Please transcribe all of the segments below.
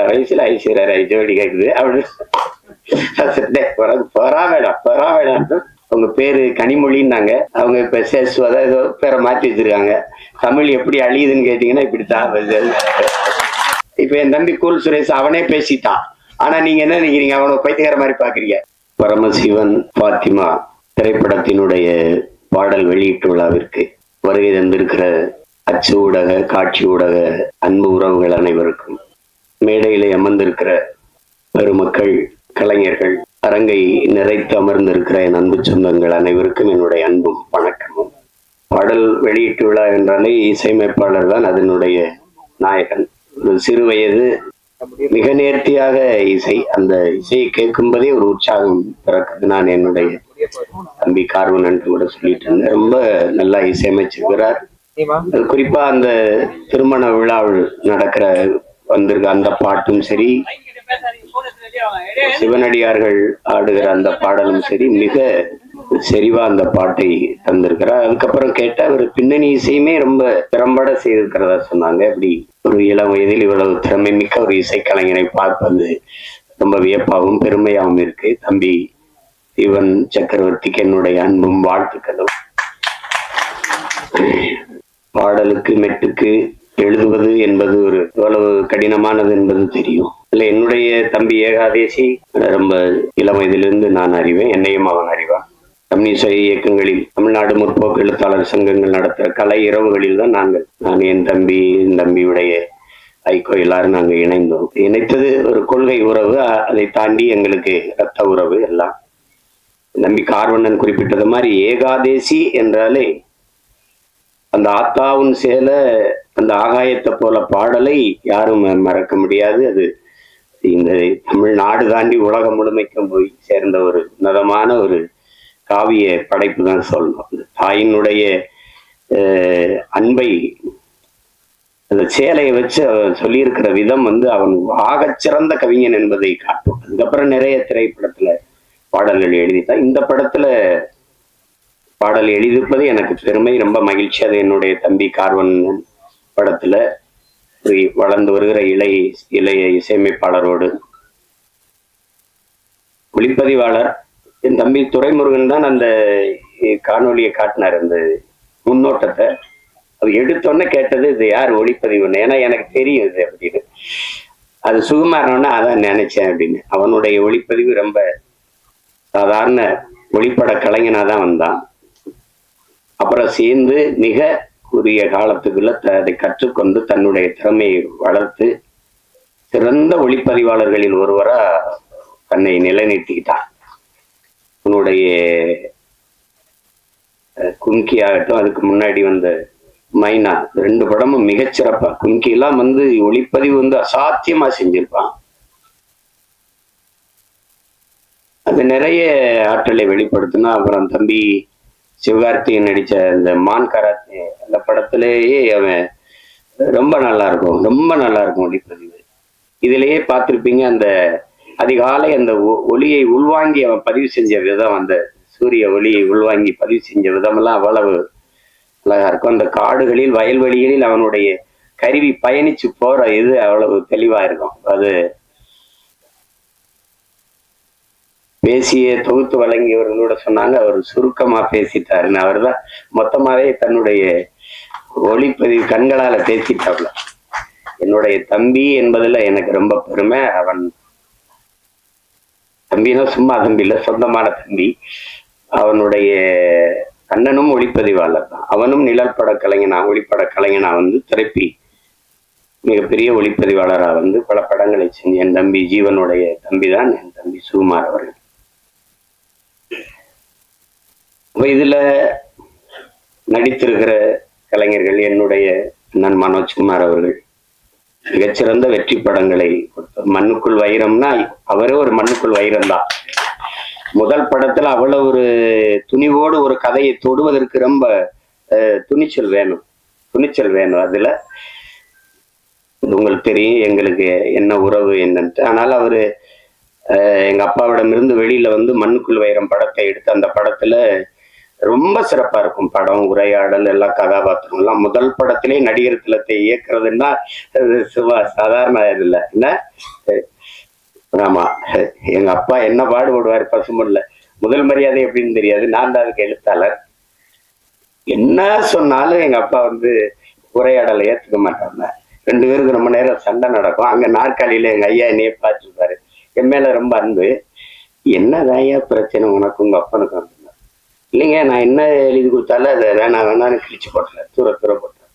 வயசுல ஐஸ்வர்யா ராய் ஜோடி கேக்குது அப்படின்னு பொறாமேடா. அவங்க பேரு கனிமொழின்னாங்க. அவங்க இப்ப சேஸ்வதா ஏதோ பேரை மாத்தி வச்சிருக்காங்க. தமிழ் எப்படி அழியுதுன்னு கேட்டீங்கன்னா இப்படித்தான். இப்ப என் தம்பி கூல் சுரேஷ் அவனே பேசிட்டான். ஆனா நீங்க என்ன நினைக்கிறீங்க? அவனை பைத்தியக்கார மாதிரி பாக்குறீங்க. பரமசிவன் பாத்திமா திரைப்படத்தினுடைய பாடல் வெளியீட்டு விழாவிற்கு வருகை தந்திருக்கிற அச்சு ஊடக, காட்சி ஊடக அன்பு உறவுகள் அனைவருக்கும், மேடையிலே அமர்ந்திருக்கிற பெருமக்கள், கலைஞர்கள், அரங்கை நிறைத்து அமர்ந்திருக்கிற என் அன்பு சொந்தங்கள் அனைவருக்கும் என்னுடைய அன்பும் வணக்கமும். பாடல் வெளியீட்டு விழா என்றாலே இசையமைப்பாளர் தான் அதனுடைய நாயகன். ஒரு சிறு வயது மிக நேர்த்தியாக இசை, அந்த இசையை கேட்கும்போதே ஒரு உற்சாகம் பிறக்குது. நான் என்னுடைய தம்பி கார்வன் என்று கூட சொல்லிட்டு இருந்தேன். ரொம்ப நல்லா இசையமைச்சிருக்கிறார். குறிப்பா அந்த திருமண விழாவில் நடக்கிற வந்திருக்க அந்த பாட்டும் சரி, சிவனடியார்கள் ஆடுகிற அந்த பாடலும் சரி, மிக செறிவா அந்த பாட்டை தந்திருக்கிறார். அதுக்கப்புறம் கேட்ட ஒரு பின்னணி இசையுமே ரொம்ப திறம்பட செய்திருக்கிறதா சொன்னாங்க. அப்படி ஒரு இளம் வயதில் இவ்வளவு திறமை மிக்க ஒரு இசைக்கலைஞரை பார்ப்பது ரொம்ப வியப்பாகவும் பெருமையாகவும் இருக்கு. தம்பி சிவன் சக்கரவர்த்திக்கு என்னுடைய அன்பும் வாழ்த்துக்களும். பாடலுக்கு மெட்டுக்கு எழுதுவது என்பது ஒரு எவ்வளவு கடினமானது என்பது தெரியும். இல்ல, என்னுடைய தம்பி ஏகாதேசி ரொம்ப இளம் வயதிலிருந்து நான் அறிவேன், என்னையும் அவன் அறிவான். கம்யூனிஸ்ட் இயக்கங்களில் தமிழ்நாடு முற்போக்கு எழுத்தாளர் சங்கங்கள் நடத்துகிற கலை இரவுகளில் தான் நான் என் தம்பியுடைய ஐக்கோ எல்லாரும் நாங்கள் இணைந்தோம். இணைத்தது ஒரு கொள்கை உறவு, அதை தாண்டி எங்களுக்கு இரத்த உறவு எல்லாம். தம்பி கார்வண்ணன் குறிப்பிட்டது மாதிரி ஏகாதேசி என்றாலே அந்த ஆத்தாவும் சேல அந்த ஆகாயத்தை போல பாடலை யாரும் மறக்க முடியாது. அது இந்த தமிழ்நாடு தாண்டி உலகம் முழுமைக்கும் போய் சேர்ந்த ஒரு உன்னதமான ஒரு காவிய படைப்பு தான் சொல்லணும். தாயினுடைய அன்பை அந்த சேலையை வச்சு சொல்லியிருக்கிற விதம் அவன் ஆகச்சிறந்த கவிஞன் என்பதை காட்டும். அதுக்கப்புறம் நிறைய திரைப்படத்துல பாடல்கள் எழுதித்தான். இந்த படத்துல பாடல் எழுதியிருப்பது எனக்கு பெருமை, ரொம்ப மகிழ்ச்சி. அது என்னுடைய தம்பி கார்வன் படத்துல வளர்ந்து வருகிற இளைய இசையமைப்பாளரோடு ஒளிப்பதிவாளர் என் தம்பி துரைமுருகன் தான் அந்த காணொலியை காட்டினார். அந்த முன்னோட்டத்தை அது எடுத்தோன்னே கேட்டது, இது யார் ஒளிப்பதிவுன்னு. ஏன்னா எனக்கு தெரியும் இது அப்படின்னு. அது சுகுமாரனோன்னா அதான் நினைச்சேன் அப்படின்னு. அவனுடைய ஒளிப்பதிவு ரொம்ப சாதாரண ஒளிப்பட கலைஞனாதான் வந்தான். அப்புறம் சேர்ந்து மிக குறுகிய காலத்துக்குள்ள அதை கற்றுக்கொண்டு தன்னுடைய திறமையை வளர்த்து சிறந்த ஒளிப்பதிவாளர்களில் ஒருவரா தன்னை நிலைநிறுத்திக்கிட்டான். உன்னுடைய கும்கி ஆகட்டும், அதுக்கு முன்னாடி வந்த மைனா, 2 படமும் மிகச்சிறப்பா. கும்கி எல்லாம் ஒளிப்பதிவு அசாத்தியமா செஞ்சிருப்பான். அது நிறைய ஆற்றலை வெளிப்படுத்தினா. அப்புறம் தம்பி சிவகார்த்திகேயன் நடிச்ச இந்த மான் கராத்தே அந்த படத்திலேயே அவன் ரொம்ப நல்லா இருக்கும் ஒளிப்பதிவு. இதுலயே பார்த்திருப்பீங்க, அந்த அதிகாலை அந்த ஒளியை உள்வாங்கி அவன் பதிவு செஞ்ச விதம், அந்த சூரிய ஒளியை உள்வாங்கி பதிவு செஞ்ச விதமெல்லாம் அவ்வளவு அழகா இருக்கும். அந்த காடுகளில் வயல்வெளிகளில் அவனுடைய கருவி பயணிச்சு போற இது அவ்வளவு தெளிவா இருக்கும். அது பேசிய தொகுத்து வழங்கியவர்களோட சொன்னாங்க, அவர் சுருக்கமா பேசிட்டாருன்னு. அவர் தான் மொத்தமாவே தன்னுடைய ஒளிப்பதிவு கண்களால பேசிட்டாப்ல. என்னுடைய தம்பி என்பதுல எனக்கு ரொம்ப பெருமை. அவன் தம்பினா சும்மா தம்பி இல்ல, சொந்தமான தம்பி. அவனுடைய அண்ணனும் ஒளிப்பதிவாளர் தான். அவனும் நிழல் பட கலைஞனா, ஒளிப்பட கலைஞனா திரைப்பி மிகப்பெரிய ஒளிப்பதிவாளரா பல படங்களை செஞ்சு என் தம்பி ஜீவனுடைய தம்பி தான் என் தம்பி சுகுமார் அவர்கள். இதுல நடித்திருக்கிற கலைஞர்கள் என்னுடைய அண்ணன் மனோஜ்குமார் அவர்கள் மிகச்சிறந்த வெற்றி படங்களை கொடுத்தார். மண்ணுக்குள் வைரம்னா அவரே ஒரு மண்ணுக்குள் வைரம் தான். முதல் படத்துல அவ்வளவு ஒரு துணிவோடு ஒரு கதையை தொடுவதற்கு ரொம்ப துணிச்சல் வேணும். அதுல உங்களுக்கு தெரியும் எங்களுக்கு என்ன உறவு என்னன்ட்டு. ஆனால் அவரு எங்க அப்பாவிடம் இருந்து வெளியில மண்ணுக்குள் வைரம் படத்தை எடுத்து அந்த படத்துல ரொம்ப சிறப்பா இருக்கும். படம், உரையாடல், எல்லா கதாபாத்திரம் எல்லாம் முதல் படத்திலே நடிகர் திலத்தை இயக்குறதுன்னா அது சும்மா சாதாரண இது இல்ல என்ன. ஆமா, எங்க அப்பா என்ன பாடுபடுவார் பசுமல்ல. முதல் மரியாதை எப்படின்னு தெரியாது, நான் தான் அதுக்கு எழுத்தாளர். என்ன சொன்னாலும் எங்க அப்பா வந்து உரையாடலை ஏத்துக்க மாட்டாங்க. 2 பேருக்கு ரொம்ப நேரம் சண்டை நடக்கும். அங்க நாற்காலியில எங்க ஐயா என்னைய பார்த்துருப்பாரு. என் மேல ரொம்ப அன்பு. என்னதான் ஐயா பிரச்சனை உனக்கு உங்க அப்பனுக்கும்? இல்லைங்க, நான் என்ன எழுதி கொடுத்தாலும் அதை வேணான்னு கிழிச்சு போட்டேன், தூர போட்டேன்.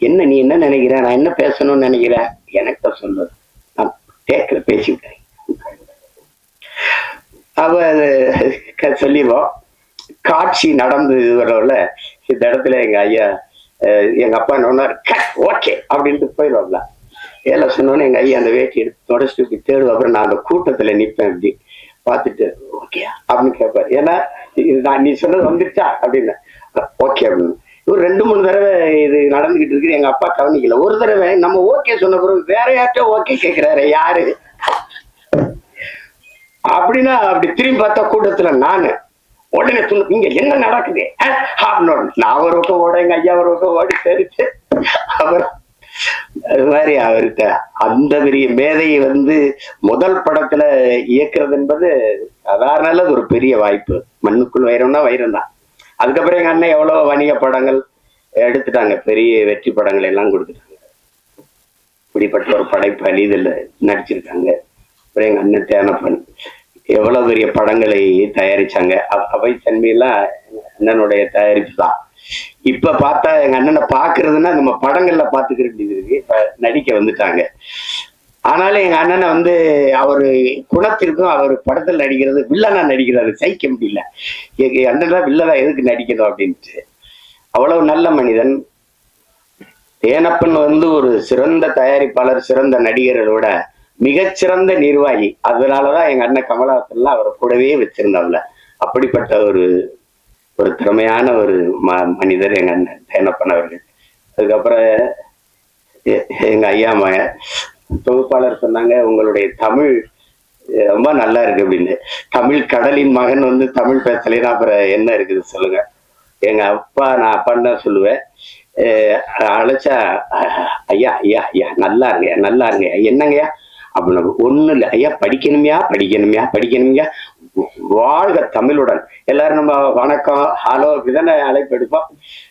என்ன நீ என்ன நினைக்கிற, நான் என்ன பேசணும்னு நினைக்கிறேன், எனக்கு சொல்லு, நான் கேட்கல, பேசிவிட்டேன். அவ சொல்லிடுவோம். காட்சி நடந்து வரல இந்த இடத்துல எங்க ஐயா எங்க அப்பா என்ன ஓகே அப்படின்ட்டு போயிடுவாங்களா. ஏல சொன்னோன்னு எங்க ஐயா அந்த வேட்டி எடுத்து தொடச்சிட்டு இப்படி தேடுவோம். அப்புறம் நான் அந்த கூட்டத்துல நிற்பேன், இப்படி பார்த்துட்டு ஓகே அப்படின்னு கேட்பாரு. ஏன்னா நான் நீ சொன்னது வந்துருச்சா அப்படின்னு. ஓகே அப்படின்னு. ஒரு 2-3 தடவை இது நடந்துகிட்டு இருக்கு. எங்க அப்பா கவனிக்கல. ஒரு தடவை நம்ம ஓகே சொன்ன பிறகு வேற யார்கிட்ட ஓகே கேட்கிறாரு, யாரு அப்படின்னா அப்படி திரும்பி பார்த்தா கூட்டத்துல நானு உடனே இங்க என்ன நடக்குது அப்படின்னு நான் ஒரு பக்கம் ஓட, எங்க ஐயா ஒரு பக்கம் ஓடி தெரிச்சு. அப்புறம் அது மாதிரி அவர்கிட்ட அந்த பெரிய மேதையை வந்து முதல் படத்துல இயக்குறது என்பது சாதாரண ஒரு பெரிய வாய்ப்பு. மண்ணுக்குள் வைரம்னா வைரம் தான். அதுக்கப்புறம் எங்க அண்ணன் எவ்வளவு வணிக படங்கள் எடுத்துட்டாங்க, பெரிய வெற்றி படங்கள் எல்லாம் கொடுத்துட்டாங்க. இப்படிப்பட்ட ஒரு படைப்பாளி இதுல நடிச்சிருக்காங்க. அப்புறம் எங்க அண்ணன் தேனப்பன் எவ்வளவு பெரிய படங்களை தயாரிச்சாங்க. அவை தன்மையெல்லாம் அண்ணனுடைய தயாரிப்பு தான். இப்ப பார்த்தா எங்க அண்ணனை பாக்குறதுன்னா நம்ம படங்கள்ல பாத்துக்கிற வேண்டியது இருக்கு. இப்ப நடிக்க வந்துட்டாங்க. ஆனாலும் எங்க அண்ணனை வந்து அவரு குணத்திற்கும் அவர் படத்தில் நடிக்கிறது வில்லனா நடிக்கிறாரு, சகிக்க முடியல. எங்க அண்ணன் வில்லனா எதுக்கு நடிக்கணும் அப்படின்ட்டு. அவ்வளவு நல்ல மனிதன். தேனப்பன் வந்து ஒரு சிறந்த தயாரிப்பாளர், சிறந்த நடிகரோட மிகச்சிறந்த நிர்வாகி. அதனாலதான் எங்க அண்ணன் கமலஹாசன்லாம் அவரை கூடவே வச்சிருந்தாப்ல. அப்படிப்பட்ட ஒரு திறமையான ஒரு மனிதர் எங்க அண்ணன் தேனப்பன் அவர்கள். அதுக்கப்புறம் எங்க ஐயா மகன் தொகுப்பாளர் சொன்னாங்க, உங்களுடைய தமிழ் ரொம்ப நல்லா இருக்கு அப்படின்னு. தமிழ் கடலின் மகன் வந்து தமிழ் பேசலைன்னா அப்புறம் என்ன இருக்குது சொல்லுங்க. எங்க அப்பா, நான் அப்பான்னு தான் சொல்லுவேன். அழைச்சா ஐயா ஐயா ஐயா நல்லா இருங்க, நல்லா இருங்க. என்னங்கய்யா அப்படின்னு. ஒண்ணும் இல்லை ஐயா, படிக்கணுமையா. வாழ்க தமிழுடன். எல்லாரும் நம்ம வணக்கம் ஹலோ இப்படிதானே அழைப்பு எடுப்போம்.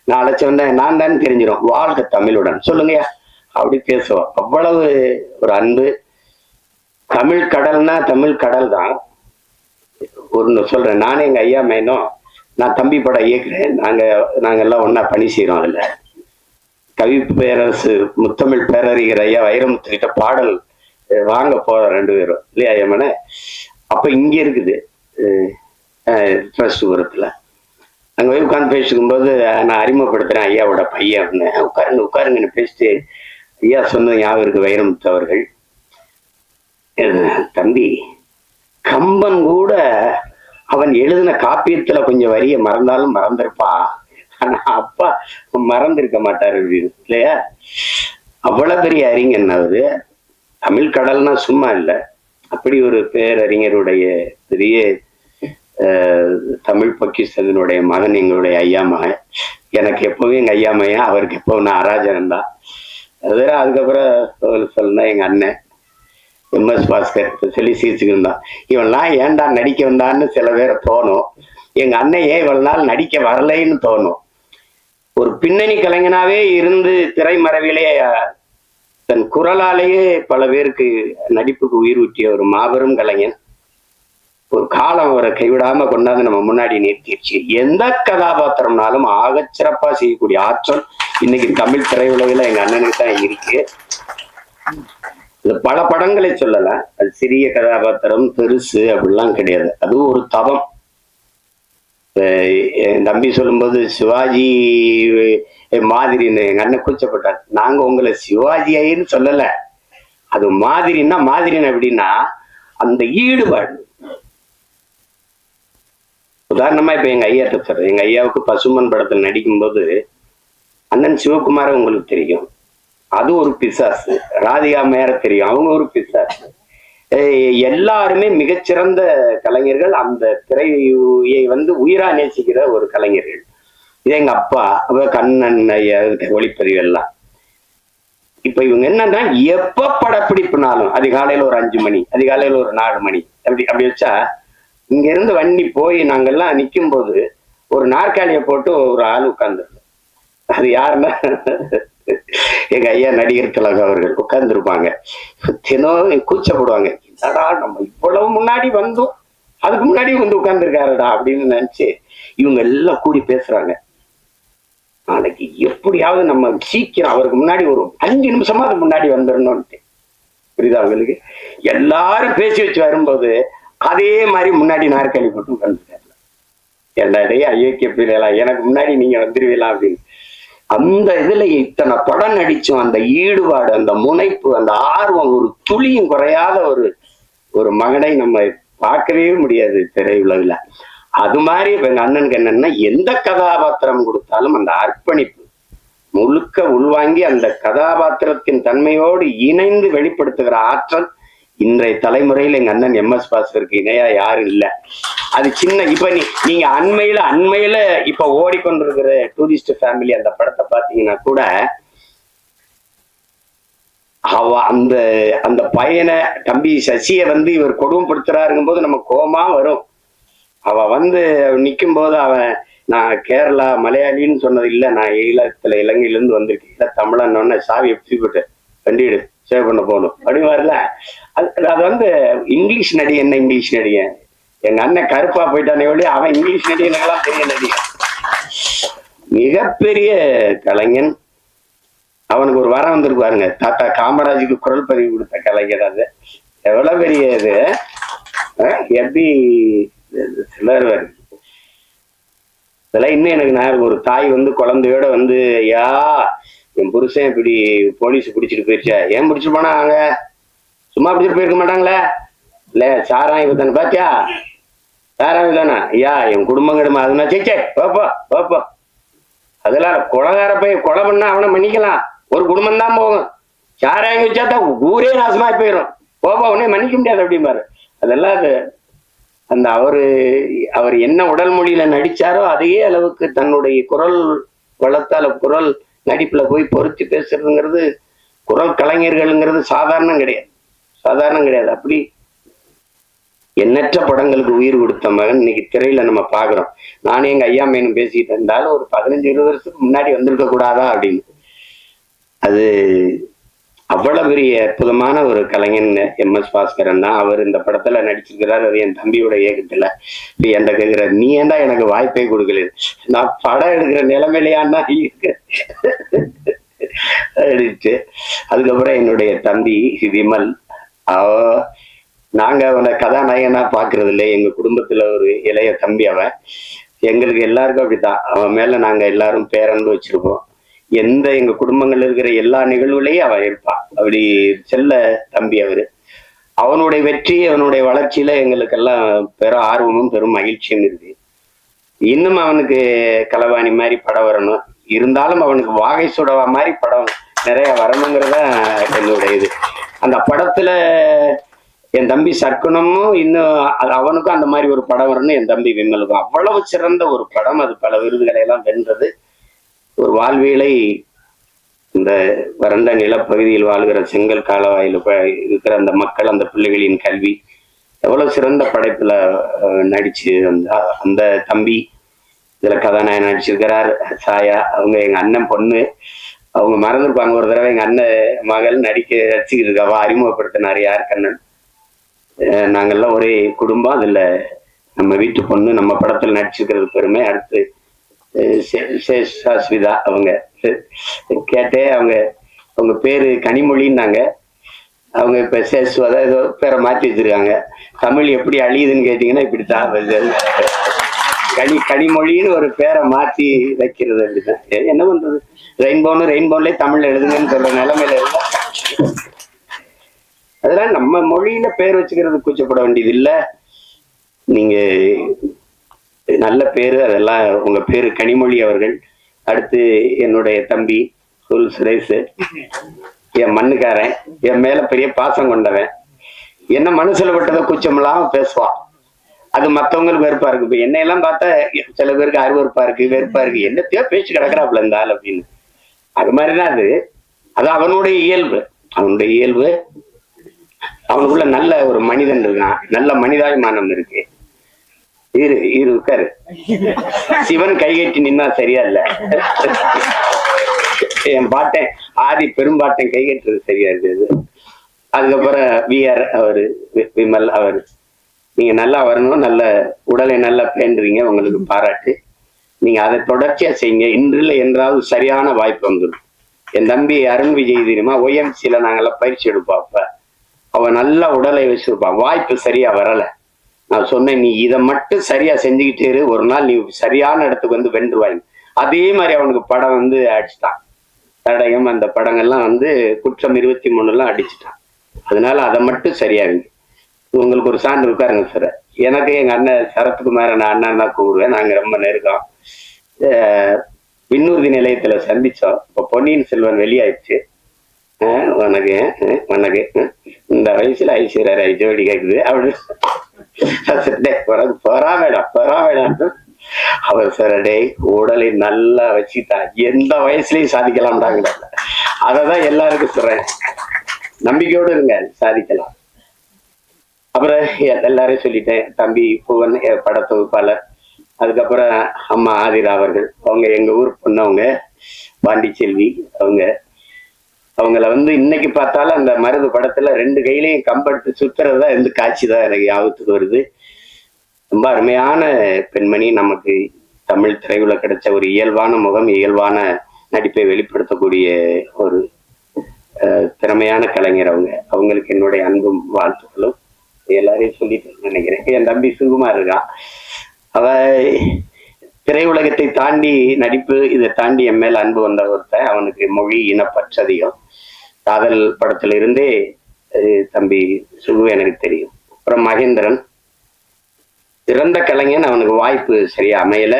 நான் அழைச்சவன நான் தான் தெரிஞ்சிடும். வாழ்க தமிழுடன் சொல்லுங்கய்யா அப்படி பேசுவோம். அவ்வளவு ஒரு அன்பு. தமிழ் கடல்னா தமிழ் கடல் தான். ஒன்னு சொல்றேன், நானே எங்க ஐயா மேனும் நான் தம்பி படம் இயக்குறேன். நாங்க எல்லாம் ஒன்னா பணி செய்யறோம். அதுல கவி பேரரசு முத்தமிழ் பேரறிஞர் ஐயா வைரமுத்து கிட்ட பாடல் வாங்க போறோம் 2 பேரும் இல்லையா ஐயம்மன. அப்ப இங்க இருக்குது ட்ரஸ்ட்புரத்துல. அங்க போய் உட்காந்து பேசிக்கும் போது நான் அறிமுகப்படுத்துறேன் ஐயாவோட பையன் அப்படின்னு. உட்காருங்கன்னு பேசிட்டு ஐயா சொன்னது ஞாபகம் இருக்கு. வைரமுத்து அவர்கள், தம்பி கம்பன் கூட அவன் எழுதின காப்பியத்துல கொஞ்சம் வரிய மறந்தாலும் மறந்திருப்பான், ஆனா அப்பா மறந்திருக்க மாட்டாரு அப்படின்னு இல்லையா. அவ்வளவு பெரிய அறிஞன் அவரு. தமிழ் கடல்னா சும்மா இல்லை. அப்படி ஒரு பேரறிஞருடைய பெரிய தமிழ் பொக்கிஷத்தினுடைய மகன் எங்களுடைய ஐயா மகன். எனக்கு எப்பவும் எங்க ஐயா மகன், அவருக்கு எப்பவும் நான் அராஜகன் தான். அதுக்கப்புறம் சொல்லணும்னா எங்க அண்ணன் MS பாஸ்கர் சொல்லி சிரிச்சுக்கிருந்தான். இவன்லாம் ஏன்டா நடிக்க வந்தான்னு சில பேரை தோணும். எங்க அண்ணன் ஏன் இவ்வளவு நாள் நடிக்க வரலைன்னு தோணும். ஒரு பின்னணி கலைஞனாவே இருந்து திரைமறைவிலே தன் குரலாலேயே பல பேருக்கு நடிப்புக்கு உயிர் ஊற்றிய ஒரு மாபெரும் கலைஞன். ஒரு காலம் அவரை கைவிடாம கொண்டாந்து நம்ம முன்னாடி நிறுத்திடுச்சு. எந்த கதாபாத்திரம்னாலும் ஆகச் சிறப்பா செய்யக்கூடிய ஆற்றல் இன்னைக்கு தமிழ் திரையுலகில எங்க அண்ணனுக்கு தான் இருக்கு. பல படங்களை சொல்லலாம். அது சிறிய கதாபாத்திரம் பெருசு அப்படிலாம் கிடையாது. அது ஒரு தவம். என் தம்பி சொல்லும்போது சிவாஜி மாதிரின்னு எங்க அண்ணன் கூச்சப்பட்டார். நாங்க உங்களை சிவாஜின்னு சொல்லல, அது மாதிரின்னா மாதிரின்னு எப்படின்னா அந்த ஈடுபாடு. உதாரணமா இப்ப எங்க ஐயாட்ட சொல்றேன். எங்க ஐயாவுக்கு பசுமன் படத்தில் நடிக்கும் போது அண்ணன் சிவகுமார உங்களுக்கு தெரியும், அது ஒரு பிசாசு. ராதிகா மேர தெரியும், அவங்க ஒரு பிசாசு. எல்லாருமே மிகச்சிறந்த கலைஞர்கள். அந்த திரையை உயிரா நேசிக்கிற ஒரு கலைஞர்கள். இது எங்க அப்பா கண்ணன் ஒளிப்பதிவு எல்லாம். இப்ப இவங்க என்னன்னா எப்ப படப்பிடிப்புனாலும் அதிகாலையில ஒரு 5 மணி, அதிகாலையில ஒரு 4 மணி அப்படி வச்சா இங்க இருந்து வண்டி போய் நாங்கெல்லாம் நிக்கும் போது ஒரு நாற்காலியை போட்டு ஒரு ஆள் உட்கார்ந்துருக்கு. அது யாருன்னா எங்க ஐயா நடிகர் திலகம் அவர்கள் உட்கார்ந்துருப்பாங்க. தினம் கூச்சப்படுவாங்க, என்னடா நம்ம இவ்வளவு முன்னாடி வந்தோம், அதுக்கு முன்னாடி உட்கார்ந்துருக்காருடா அப்படின்னு நினைச்சு இவங்க எல்லாம் கூடி பேசுறாங்க. நாளைக்கு எப்படியாவது நம்ம சீக்கிரம் அவருக்கு முன்னாடி ஒரு 5 நிமிஷமா அதுக்கு முன்னாடி வந்துடணும்ட்டு. புரியுதா அவங்களுக்கு? எல்லாரும் பேசி வச்சு வரும்போது அதே மாதிரி முன்னாடி நாற்காலி போட்டு உட்கார்ந்துருக்காரு. என்னடைய ஐயோக்கிய பிள்ளைகளா, எனக்கு முன்னாடி நீங்க வந்துருவீங்களா அப்படின்னு. அந்த இதுல இத்தனை படம் நடிச்சும் அந்த ஈடுபாடு, அந்த முனைப்பு, அந்த ஆர்வம், ஒரு துளியும் குறையாத ஒரு மகனை நம்ம பார்க்கவே முடியாது திரையுலகில. அது மாதிரி இப்ப எங்க அண்ணனுக்கு என்னன்னா எந்த கதாபாத்திரம் கொடுத்தாலும் அந்த அர்ப்பணிப்பு முழுக்க உள்வாங்கி அந்த கதாபாத்திரத்தின் தன்மையோடு இணைந்து வெளிப்படுத்துகிற ஆற்றல் இன்றைய தலைமுறையில் எங்க அண்ணன் எம்.எஸ். பாஸ்கருக்கு இணையா யாரும் இல்லை. அது சின்ன இப்ப நீங்க அண்மையில இப்ப ஓடிக்கொண்டிருக்கிற டூரிஸ்ட் ஃபேமிலி அந்த படத்தை பாத்தீங்கன்னா கூட அந்த அந்த பையனை தம்பி சசியை இவர் கொடுமைப்படுத்துறாருங்கும் போது நம்ம கோபமா வரும். அவ நிக்கும் போது அவன் நான் கேரளா மலையாளின்னு சொன்னது இல்லை, நான் இலங்கையில இருந்து வந்திருக்கேன், இல்லை தமிழன்னு சாவி எப்படி போட்டு கண்டிடு சேவ் பண்ண போகணும் அப்படின்னு வரல. அது இங்கிலீஷ் நடிகை. என்ன இங்கிலீஷ் நடிகை? எங்க அண்ணன் கருப்பா போயிட்டானே ஒழி, அவன் இங்கிலீஷ் நடிகனெல்லாம் பெரிய நடிகை, மிகப்பெரிய கலைஞன். அவனுக்கு ஒரு வரம் வந்திருக்கு பாருங்க, தாத்தா காமராஜுக்கு குரல் பதிவு கொடுத்த கலைஞர். அது எவ்வளவு பெரிய இது. எப்படி சிலர் இதெல்லாம் இன்னும் எனக்கு நான் ஒரு தாய் குழந்தையோட ஐயா என் புருஷன் இப்படி போலீஸ் பிடிச்சிட்டு போயிருச்சா, ஏன் பிடிச்சிட்டு போனா அங்க சும்மா பிடிச்சிட்டு போயிருக்க மாட்டாங்களே, இல்ல சாராயம் தானே பாத்தியா, சாராயம் தானே ஐயா என் குடும்பம் கிடமா அதுனா சேச்சே பாப்பா பாப்பா. அதெல்லாம் கொலகார போய் கொலை பண்ணா அவனை மன்னிக்கலாம், ஒரு குடும்பம் தான் போகும், சாராயம் வச்சாதான் ஊரே நாசமா போயிடும், போப்பா உடனே மன்னிக்க முடியாது அப்படிம்பாரு. அதெல்லாம் அது அந்த அவர் என்ன உடல் மொழியில நடிச்சாரோ அதே அளவுக்கு தன்னுடைய குரல் வளத்தால குரல் நடிப்புல போய் பொருத்தி பேசுறதுங்கிறது, குரல் கலைஞர்கள்ங்கிறது சாதாரணம் கிடையாது. அப்படி எண்ணற்ற படங்களுக்கு உயிர் கொடுத்த மகன் இன்னைக்கு திரையில நம்ம பாக்குறோம். நானே எங்க ஐயா மேனும் பேசிட்டு இருந்தாலும் ஒரு 15-20 வருஷத்துக்கு முன்னாடி வந்திருக்க கூடாதா அப்படின்னு. அது அவ்வளவு பெரிய அற்புதமான ஒரு கலைஞன் எம்.எஸ். பாஸ்கரன் தான். அவர் இந்த படத்துல நடிச்சிருக்கிறார். அது என் தம்பியோட இயக்கத்துல. இப்ப என்கிட்ட கேட்கிற நீ ஏன்டா எனக்கு வாய்ப்பே கொடுக்கல, நான் படம் எடுக்கிற நிலைமையிலையான்னா எடுத்து. அதுக்கப்புறம் என்னுடைய தம்பி விமல், நாங்க அவனை கதாநாயகனா பாக்குறது இல்லை, எங்க குடும்பத்துல ஒரு இளைய தம்பி அவன். எங்களுக்கு எல்லாருக்கும் அப்படித்தான், அவன் மேல நாங்க எல்லாரும் பேரன்பு வச்சிருப்போம். எங்க குடும்பங்கள்ல இருக்கிற எல்லா நிகழ்வுலையும் அவன் இருப்பான். அப்படி செல்ல தம்பி அவரு. அவனுடைய வெற்றி, அவனுடைய வளர்ச்சியில எங்களுக்கெல்லாம் பெரும் ஆர்வமும் பெரும் மகிழ்ச்சியும் இருக்கு. இன்னும் அவனுக்கு களவாணி மாதிரி படம் வரணும், இருந்தாலும் அவனுக்கு வாகை சுடவா மாதிரி படம் நிறைய வரணுங்கிறத என்னுடைய இது. அந்த படத்துல என் தம்பி சர்க்குணமும் இன்னும் அவனுக்கும் அந்த மாதிரி ஒரு படம் வரணும். என் தம்பி விமலுக்கும் அவ்வளவு சிறந்த ஒரு படம். அது பல விருதுகளை எல்லாம் வென்றது. ஒரு வாழ்வியலை இந்த வறண்ட நிலப்பகுதியில் வாழ்கிற செங்கல் காலவாயில் இருக்கிற அந்த மக்கள், அந்த பிள்ளைகளின் கல்வி, எவ்வளவு சிறந்த படைப்புல நடிச்சு அந்த தம்பி இதுல கதாநாயகன் நடிச்சிருக்கிறார். சாயா அவங்க எங்க அண்ணன் பொண்ணு, அவங்க மறந்துருப்பாங்க. ஒரு தடவை எங்க அண்ணன் மகள் நடிச்சுக்கிட்டு இருக்காவ அறிமுகப்படுத்தினார் யார் கண்ணன். நாங்கெல்லாம் ஒரே குடும்பம், அதுல நம்ம வீட்டு பொண்ணு நம்ம படத்துல நடிச்சிருக்கிறது பெருமை. அடுத்து சாஸ்விதா அவங்க கேட்டேன், அவங்க பேரு கனிமொழின்னாங்க. அவங்க இப்ப சேஸ்வதா ஏதோ பேரை மாற்றி வச்சிருக்காங்க. தமிழ் எப்படி அழியுதுன்னு கேட்டீங்கன்னா இப்படித்தான் கனிமொழின்னு ஒரு பேரை மாத்தி வைக்கிறது. அப்படிதான் என்ன பண்றது, ரெயின்போன்லயே தமிழ்ல எழுதுங்கன்னு சொல்ற நிலைமையில இருந்தா அதெல்லாம் நம்ம மொழியில பேர் வச்சுக்கிறது கூச்சப்பட வேண்டியது இல்லை. நீங்க நல்ல பேரு, அதெல்லாம் உங்க பேரு கனிமொழி அவர்கள். அடுத்து என்னுடைய தம்பி சுரேஷ், என் மண்ணுக்காரன், என் மேல பெரிய பாசம் கொண்டவன். என்ன மனசுல பட்டதை கூச்சமெல்லாம் பேசுவான். அது மத்தவங்களுக்கு வெறுப்பா இருக்கு. இப்ப என்னையெல்லாம் பார்த்தா சில பேருக்கு அருவருப்பா இருக்கு, வெறுப்பா இருக்கு. என்னத்தையோ பேச்சு கிடக்குறாப்புல இந்த ஆள் அப்படின்னு. அது மாதிரிதான் அது. அது அவனுடைய இயல்பு. அவனுடைய இயல்பு. அவனுக்குள்ள நல்ல ஒரு மனிதன் இருக்கான், நல்ல மனிதாபிமானம் இருக்கு. இருக்காரு. சிவன் கைகட்டி நின்னா சரியா இல்ல. என் பாட்டன் ஆதி பெரும்பாட்டன் கைகட்டுறது சரியா இருக்குது. அதுக்கப்புறம் விஆர் அவரு, விமல் அவரு, நீங்க நல்லா வரணும், நல்ல உடலை நல்லா பேண்டுறீங்க, உங்களுக்கு பாராட்டு. நீங்க அதை தொடர்ச்சியா செய்யுங்க. இன்றில் என்றாவது சரியான வாய்ப்பு வந்துடும். என் தம்பி அருண் விஜய் தெரியுமா, OMCல நாங்கெல்லாம் பயிற்சி எடுப்போம். அப்ப அவன் நல்ல உடலை வச்சிருப்பான். வாய்ப்பு சரியா வரல. நான் சொன்னேன், நீ இதை மட்டும் சரியா செஞ்சுக்கிட்டே இரு, ஒரு நாள் நீ சரியான இடத்துக்கு வந்து வென்றுவாங்க. அதே மாதிரி அவனுக்கு படம் வந்து அடிச்சுட்டான். தடயம் அந்த படங்கள்லாம் வந்து குற்றம் 23 அடிச்சுட்டான். அதனால அதை மட்டும் சரியாகுங்க. உங்களுக்கு ஒரு சான்று இருக்காருங்க சார். எனக்கு எங்க அண்ணன் சரத்குமார நான் அண்ணன் தான் கூப்பிடுவேன். நாங்க ரொம்ப நெருக்கம். விண்ணூர்தி நிலையத்துல சந்திச்சோம். இப்ப பொன்னியின் செல்வன் வெளியாயிடுச்சு. வணக்கு இந்த வயசுல ஐஸ்வர்யா ராய் ஜோடி கேக்குது அப்படின்னு பொறாமேடா. அவர் சார் உடலை நல்லா வச்சுட்டா எந்த வயசுலயும் சாதிக்கலாம்டாங்க. அததான் எல்லாருக்கும் சொல்றேன். நம்பிக்கையோடு இருங்க, சாதிக்கலாம். அப்புறம் எல்லாரையும் சொல்லிட்டேன். தம்பி புவன் படத்தொகுப்பாளர், அதுக்கப்புறம் அம்மா ஆதிரா அவர்கள், அவங்க எங்க ஊர் பொண்ணவங்க, பாண்டிச்செல்வி அவங்கள வந்து இன்னைக்கு பார்த்தாலும் அந்த மருது படத்துல 2 கையிலையும் கம்பெடுத்து சுத்துறதா இருந்து காட்சி தான் எனக்கு ஞாபகத்துக்கு வருது. ரொம்ப அருமையான பெண்மணி. நமக்கு தமிழ் திரையுல கிடைச்ச ஒரு இயல்பான முகம், இயல்பான நடிப்பை வெளிப்படுத்தக்கூடிய ஒரு திறமையான கலைஞர் அவங்களுக்கு என்னுடைய அன்பும் வாழ்த்துக்களும் எல்லாரையும் சொல்லிட்டு நினைக்கிறேன். என் தம்பி சுகுமார் இருக்கான். அவ திரையுலகத்தை தாண்டி நடிப்பு, இதை தாண்டி என் மேல அன்பு வந்த ஒருத்தன். அவனுக்கு மொழி இனப்பற்றதிகம். காதல் படத்துல இருந்தே தம்பி சுகு எனக்கு தெரியும். அப்புறம் மகேந்திரன் சிறந்த கலைஞன். அவனுக்கு வாய்ப்பு சரியா அமையல.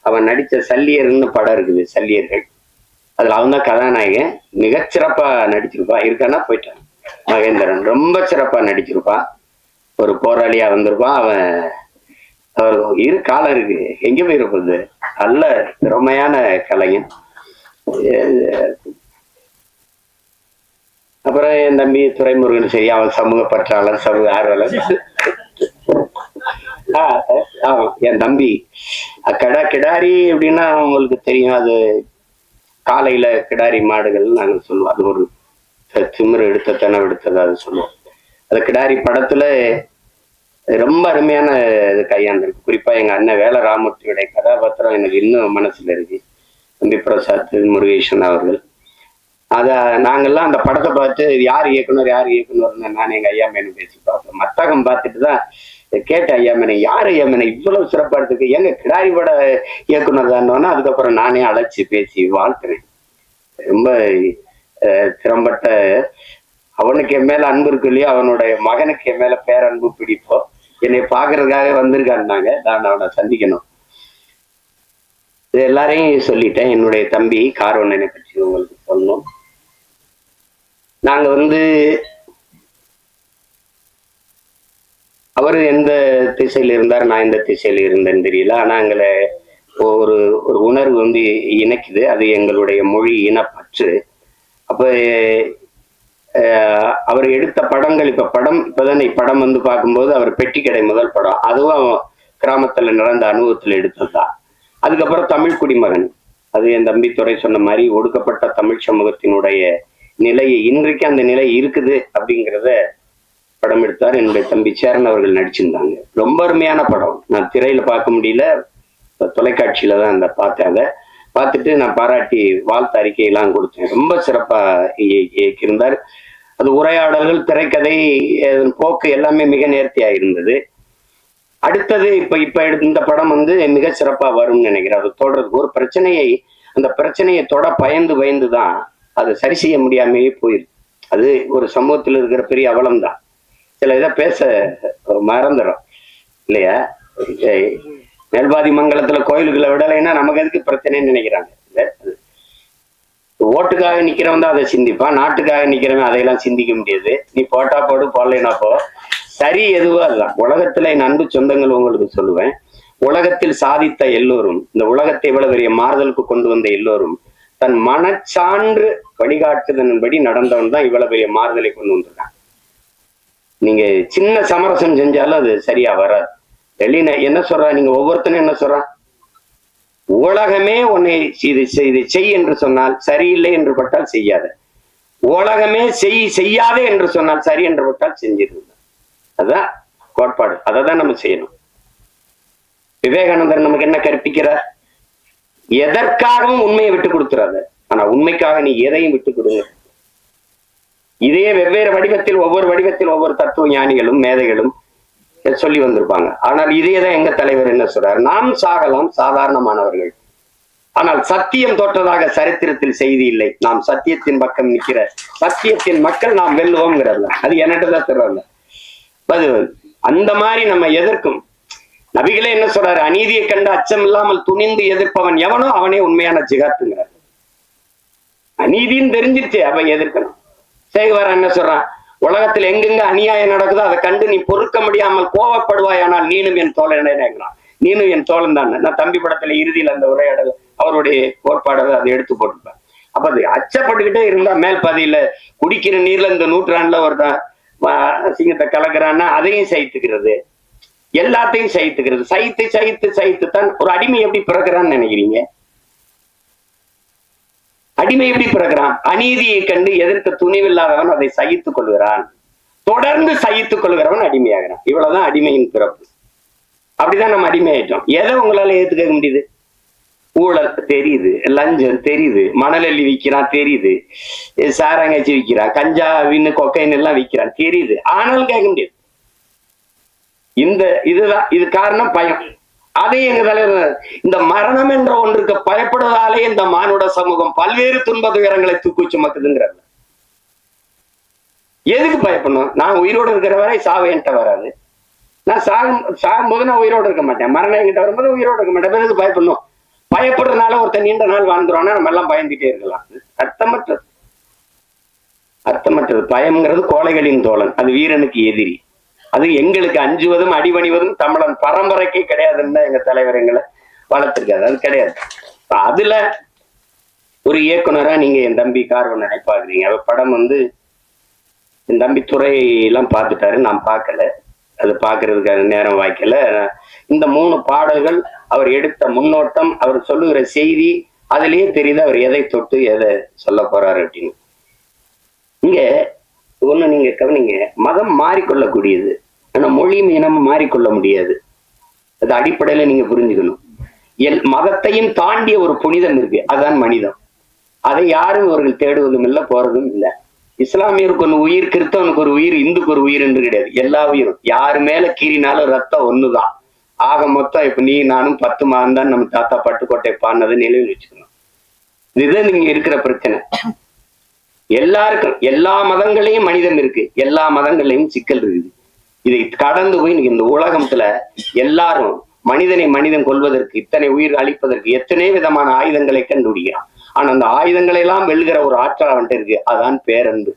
அவன் நடிச்ச சல்லியர்னு படம் இருக்குது, சல்லியர்கள். அதுல அவன் தான் கதாநாயகன். மிகச்சிறப்பா நடிச்சிருப்பான். இருக்கானா போயிட்டான். மகேந்திரன் ரொம்ப சிறப்பா நடிச்சிருப்பான். ஒரு போராளியா வந்திருப்பான். அவருக்கு காலம் இருக்கு, எங்க போயிருப்பது. நல்ல திறமையான கலைஞன். அப்புறம் என் தம்பி துரைமுருகன் சரி, அவன் சமூக பற்றாளர், சமூக ஆர்வலர். என் தம்பி கிடாரி அப்படின்னா உங்களுக்கு தெரியும். அது காலையில கிடாரி மாடுகள் நாங்கள் சொல்லுவோம். அது ஒரு திமிரு எடுத்த திணவு எடுத்தது அது சொல்லுவோம். அது கிடாரி படத்துல ரொம்ப அருமையான இது கையாண்டிருக்கு. குறிப்பா எங்க அண்ணன் வேல ராமூர்த்தியுடைய கதாபாத்திரம் எனக்கு இன்னும் மனசுல இருக்கு. தம்பி பிரசாத் முருகேசன் அவர்கள். நாங்கெல்லாம் அந்த படத்தை பார்த்து யார் இயக்குனர்னு நான் எங்க ஐயா மேனு பேசி பார்த்தோம். மத்தகம் பார்த்துட்டு தான் கேட்ட ஐயா மேனை, யார் ஐயா மேனை இவ்வளவு சிறப்பா இருக்கு, எங்க கிடாரி பட இயக்குனர் தானோன்னா அதுக்கப்புறம் நானே அழைச்சி பேசி வாழ்த்துறேன். ரொம்ப திறம்பட்ட. அவனுக்கு என் மேல அன்பு இருக்கு இல்லையோ, அவனுடைய மகனுக்கு என் மேல பேரன்பு பிடிப்போம். என்னை பாக்குறதுக்காக வந்திருக்காருனாங்க. நான் அவனை சந்திக்கணும். இது எல்லாரையும் சொல்லிட்டேன். என்னுடைய தம்பி கார்வண்ணனை பற்றி உங்களுக்கு சொல்லணும். நாங்க அவரு எந்த திசையில இருந்தார், நான் எந்த திசையில இருந்தேன்னு தெரியல. ஆனா எங்களை ஒரு ஒரு உணர்வு இணைக்குது. அது எங்களுடைய மொழி இனப்பற்று. அப்ப அவர் எடுத்த படங்கள், இப்பதான் படம் பார்க்கும்போது அவர் பெட்டிக்கடை முதல் படம், அதுவும் கிராமத்துல நடந்த அனுபவத்துல எடுத்ததுதான். அதுக்கப்புறம் தமிழ் குடிமகன், அது என் தம்பி துரை சொன்ன மாதிரி ஒடுக்கப்பட்ட தமிழ் சமூகத்தினுடைய நிலையை, இன்றைக்கு அந்த நிலை இருக்குது அப்படிங்கிறத படம் எடுத்தார். என்னுடைய தம்பி சேரன் அவர்கள் நடிச்சிருந்தாங்க. ரொம்ப அருமையான படம். நான் திரையில பார்க்க முடியல, தொலைக்காட்சியில தான் அந்த பார்த்தேன். அதை பார்த்துட்டு நான் பாராட்டி வாழ்த்து அறிக்கையெல்லாம் கொடுத்தேன். ரொம்ப சிறப்பா இயக்கியிருந்தார். அது உரையாடல்கள், திரைக்கதை, போக்கு எல்லாமே மிக நேர்த்தியா இருந்தது. அடுத்தது இப்ப இந்த படம் மிக சிறப்பா வரும்னு நினைக்கிறேன். அது தொடர்றதுக்கு ஒரு பிரச்சனையை, அந்த பிரச்சனையை பயந்து தான் அதை சரி செய்ய முடியாமையே போயிருக்கு. அது ஒரு சமூகத்தில் இருக்கிற பெரிய அவலம் தான். சில இதை பேச மறந்துடும் இல்லையா. மேல்பாதி மங்கலத்துல கோயிலுக்குள்ள விடலைன்னா நமக்கு எதுக்கு பிரச்சனைன்னு நினைக்கிறாங்க. ஓட்டுக்காக நிக்கிறவன் தான் அதை சிந்திப்பான், நாட்டுக்காக நிக்கிறவன் அதையெல்லாம் சிந்திக்க முடியாது. நீ போட்டா போடு, போடலைன்னா போ. சரி எதுவோ அதுதான். உலகத்துல என் அன்பு சொந்தங்கள் உங்களுக்கு சொல்லுவேன், உலகத்தில் சாதித்த எல்லோரும், இந்த உலகத்தை இவ்வளவு பெரிய மாறுதலுக்கு கொண்டு வந்த எல்லோரும் தன் மனச்சான்று வழிகாட்டுதன்படி நடந்தவன் தான் இவ்வளவு பெரிய மாறுதலை கொண்டு வந்திருக்கான். நீங்க சின்ன சமரசம் செஞ்சாலும் அது சரியா வராது. வெளியில என்ன சொல்றா, நீங்க ஒவ்வொருத்தனும் என்ன சொல்றான், உலகமே உன்னை இது செய் என்று சொன்னால் சரியில்லை என்று பட்டால் செய்யாத, உலகமே செய்யாதே என்று சொன்னால் சரி என்று பட்டால் செஞ்சிருந்த. அதுதான் கோட்பாடு. அதை தான் நம்ம செய்யணும். விவேகானந்தர் நமக்கு என்ன கற்பிக்கிறார்? எதற்காகவும் உண்மையை விட்டு கொடுத்துறாத, ஆனா உண்மைக்காக நீ எதையும் விட்டு கொடுங்க. இதே வெவ்வேறு வடிவத்தில் ஒவ்வொரு தத்துவ ஞானிகளும் மேதைகளும் சொல்லி வந்திருப்பாங்க. ஆனால் இதேதான் எங்க தலைவர் என்ன சொல்றார், நாம் சாகலாம், சாதாரணமானவர்கள், ஆனால் சத்தியம் தோற்றதாக சரித்திரத்தில் செய்தி இல்லை. நாம் சத்தியத்தின் பக்கம் நிற்கிற சத்தியத்தின் மக்கள் நாம் வெல்லுவோம்ங்கிறத அது என்னட்டுதான் சொல்றாங்க. அது அந்த மாதிரி நம்ம எதிர்க்கும். நபிகளே என்ன சொல்றாரு, அநீதியை கண்டு அச்சம் இல்லாமல் துணிந்து எதிர்ப்பவன் எவனோ அவனே உண்மையான ஜிகாத்துங்கிறார். அநீதின்னு தெரிஞ்சிருச்சு, அவன் எதிர்க்கணும். சேகுவாரன் என்ன சொல்றான், உலகத்தில் எங்கெங்க அநியாயம் நடக்குதோ அதை கண்டு நீ பொறுக்க முடியாமல் கோவப்படுவாயானால் நீனும் என் தோழனேங்கிறான். நீனும் என் தோழன் தான். நான் தம்பி படத்துல இறுதியில் அந்த உரையாடல் அவருடைய கோட்பாடை அதை எடுத்து போட்டுப்பேன். அப்ப அது அச்சப்பட்டுக்கிட்டே இருந்தா மேல் பாதியில குடிக்கிற நீர்ல இந்த நூற்றாண்டுல ஒருத்தன் சிங்கத்தை கலக்குறான்னா அதையும் சகித்துக்கிறது, எல்லாத்தையும் சகித்துக்கிறது. சகித்து தான் ஒரு அடிமை எப்படி பிறக்கிறான்னு நினைக்கிறீங்க? அடிமை எப்படி பிறக்கிறான்? அநீதியை கண்டு எதிர்க்க துணிவில்லாதவன் அதை சகித்துக் கொள்கிறான், தொடர்ந்து சகித்துக் கொள்கிறவன் அடிமையாகிறான். இவ்வளவுதான் அடிமையின் பிறப்பு. அப்படிதான் நம்ம அடிமை ஆயிட்டோம். எதை உங்களால ஏத்துக்க முடியுது? ஊழல் தெரியுது, லஞ்சம் தெரியுது, மணலள்ளி விற்கிறான் தெரியுது, சாராங்காய்ச்சி விற்கிறான், கஞ்சா வின்னு கொக்கைன் எல்லாம் விற்கிறான் தெரியுது, ஆனாலும் கேட்க முடியாது. இதுதான் இது காரணம் பயம். அதே எங்க தலைவர் இந்த மரணம் என்ற ஒன்றுக்கு பயப்படுவதாலே இந்த மானுட சமூகம் பல்வேறு துன்ப துயரங்களை தூக்கி சுமக்குதுங்கிறார். எதுக்கு பயப்படணும்? நான் உயிரோடு இருக்கிற வரை சாவு என்கிட்ட வராது. நான் சாகும்போது நான் உயிரோடு இருக்க மாட்டேன். மரணம் என்கிட்ட வரும்போது உயிரோடு இருக்க மாட்டேன். எதுக்கு பயப்படணும்? பயப்படுறதுனால ஒருத்தர் நீண்ட நாள் வாழ்ந்துருவானா நம்ம எல்லாம் பயந்துட்டே இருக்கலாம். அர்த்தமற்றது. பயம்ங்கிறது கோழைகளின் தோழன், அது வீரனுக்கு எதிரி. அது எங்களுக்கு அஞ்சுவதும் அடிபணிவதும் தமிழன் பரம்பரைக்கே கிடையாதுன்னு எங்க தலைவர் எங்களை வளர்த்திருக்காரு. அது கிடையாது. அதுல ஒரு இயக்குனரா நீங்க என் தம்பி கார்வன் நினைப்பாக்குறீங்க. அவ படம் என் தம்பி துறை எல்லாம் பார்த்துட்டாரு, நான் பார்க்கல. அது பார்க்கறதுக்கான நேரம் வாய்க்கல. இந்த 3 பாடல்கள் அவர் எடுத்த முன்னோட்டம், அவர் சொல்லுகிற செய்தி, அதுலயே தெரியுது அவர் எதை தொட்டு எதை சொல்ல போறாரு அப்படின்னு. இங்க ஒண்ணு நீங்க கவனிங்க, மதம் மாறிக்கொள்ளக்கூடியது, ஆனா மொழியும் இனமும் மாறிக்கொள்ள முடியாது. அது அடிப்படையில நீங்க புரிஞ்சுக்கணும். மதத்தையும் தாண்டிய ஒரு புனிதம் இருக்கு, அதுதான் மனிதம். அதை யாரும் அவர்கள் தேடுவதும் இல்லை, போறதும் இல்லை. இஸ்லாமியருக்கு ஒன்று உயிர், கிறிஸ்தவனுக்கு ஒரு உயிர், இந்துக்கு ஒரு உயிர் என்று கிடையாது. எல்லா உயிரும் யாரு மேல கீறினாலும் ரத்தம் ஒண்ணுதான். ஆக மொத்தம் இப்ப நீ நானும் 10 மாதம் தான் நம்ம தாத்தா பட்டுக்கோட்டை பாடினது நினைவில் வச்சுக்கணும். இதுதான் நீங்க இருக்கிற பிரச்சனை. எல்லாருக்கும் எல்லா மதங்களையும் மனிதம் இருக்கு, எல்லா மதங்களையும் சிக்கல் இருக்குது. இதை கடந்து போய் இந்த உலகத்துல எல்லாரும் மனிதன் கொள்வதற்கு, இத்தனை உயிர் அழிப்பதற்கு எத்தனை விதமான ஆயுதங்களை கண்டுபிடிக்கிறான். ஆனா அந்த ஆயுதங்களை எல்லாம் வெல்கிற ஒரு ஆற்றல் அவன்கிட்ட இருக்கு, அதான் பேரன்பு.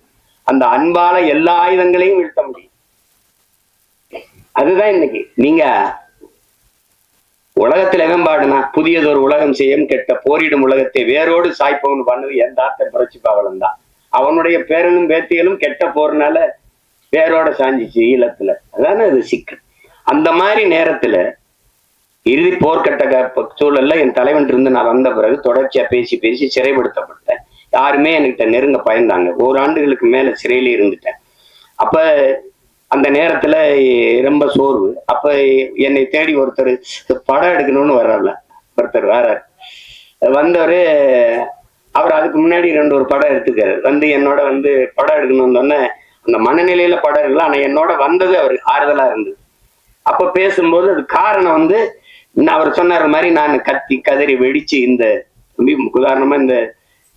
அந்த அன்பால எல்லா ஆயுதங்களையும் வீழ்த்த முடியும். அதுதான் இன்னைக்கு நீங்க உலகத்துல வெம்பாடுனா புதியதொரு உலகம் செய்யும் கெட்ட போரிடும் உலகத்தை வேரோடு சாய்ப்பவன் பண்ணது எந்த ஆத்த புரட்சி பாவலன் தான். அவனுடைய பேரனும் பேத்திகளும் கெட்ட போறனால வேரோட சாஞ்சிச்சு ஈழத்துல. அதானே அது சிக்கல். அந்த மாதிரி நேரத்துல இறுதி போர்க்கட்ட சூழல்ல என் தலைவன் இருந்து நான் வந்த பிறகு தொடர்ச்சியா பேசி சிறைப்படுத்தப்பட்டேன். யாருமே என்கிட்ட நெருங்க பயந்தாங்க. 1 ஆண்டுகளுக்கு மேல சிறையிலே இருந்துட்டேன். அப்ப அந்த நேரத்துல ரொம்ப சோர்வு. அப்ப என்னை தேடி ஒருத்தர் படம் எடுக்கணும்னு வர்றாருல, ஒருத்தர் வர்றாரு. வந்தவரு அவர் அதுக்கு முன்னாடி 2 படம் எடுத்துக்காரு. என்னோட படம் எடுக்கணும்னு சொன்ன அந்த மனநிலையில படம் இருக்குல்ல, ஆனா என்னோட வந்தது அவரு ஆறுதலா இருந்தது. அப்ப பேசும்போது அது காரணம் அவர் சொன்னார் மாதிரி நான் கத்தி கதறி வெடிச்சு இந்த உதாரணமா இந்த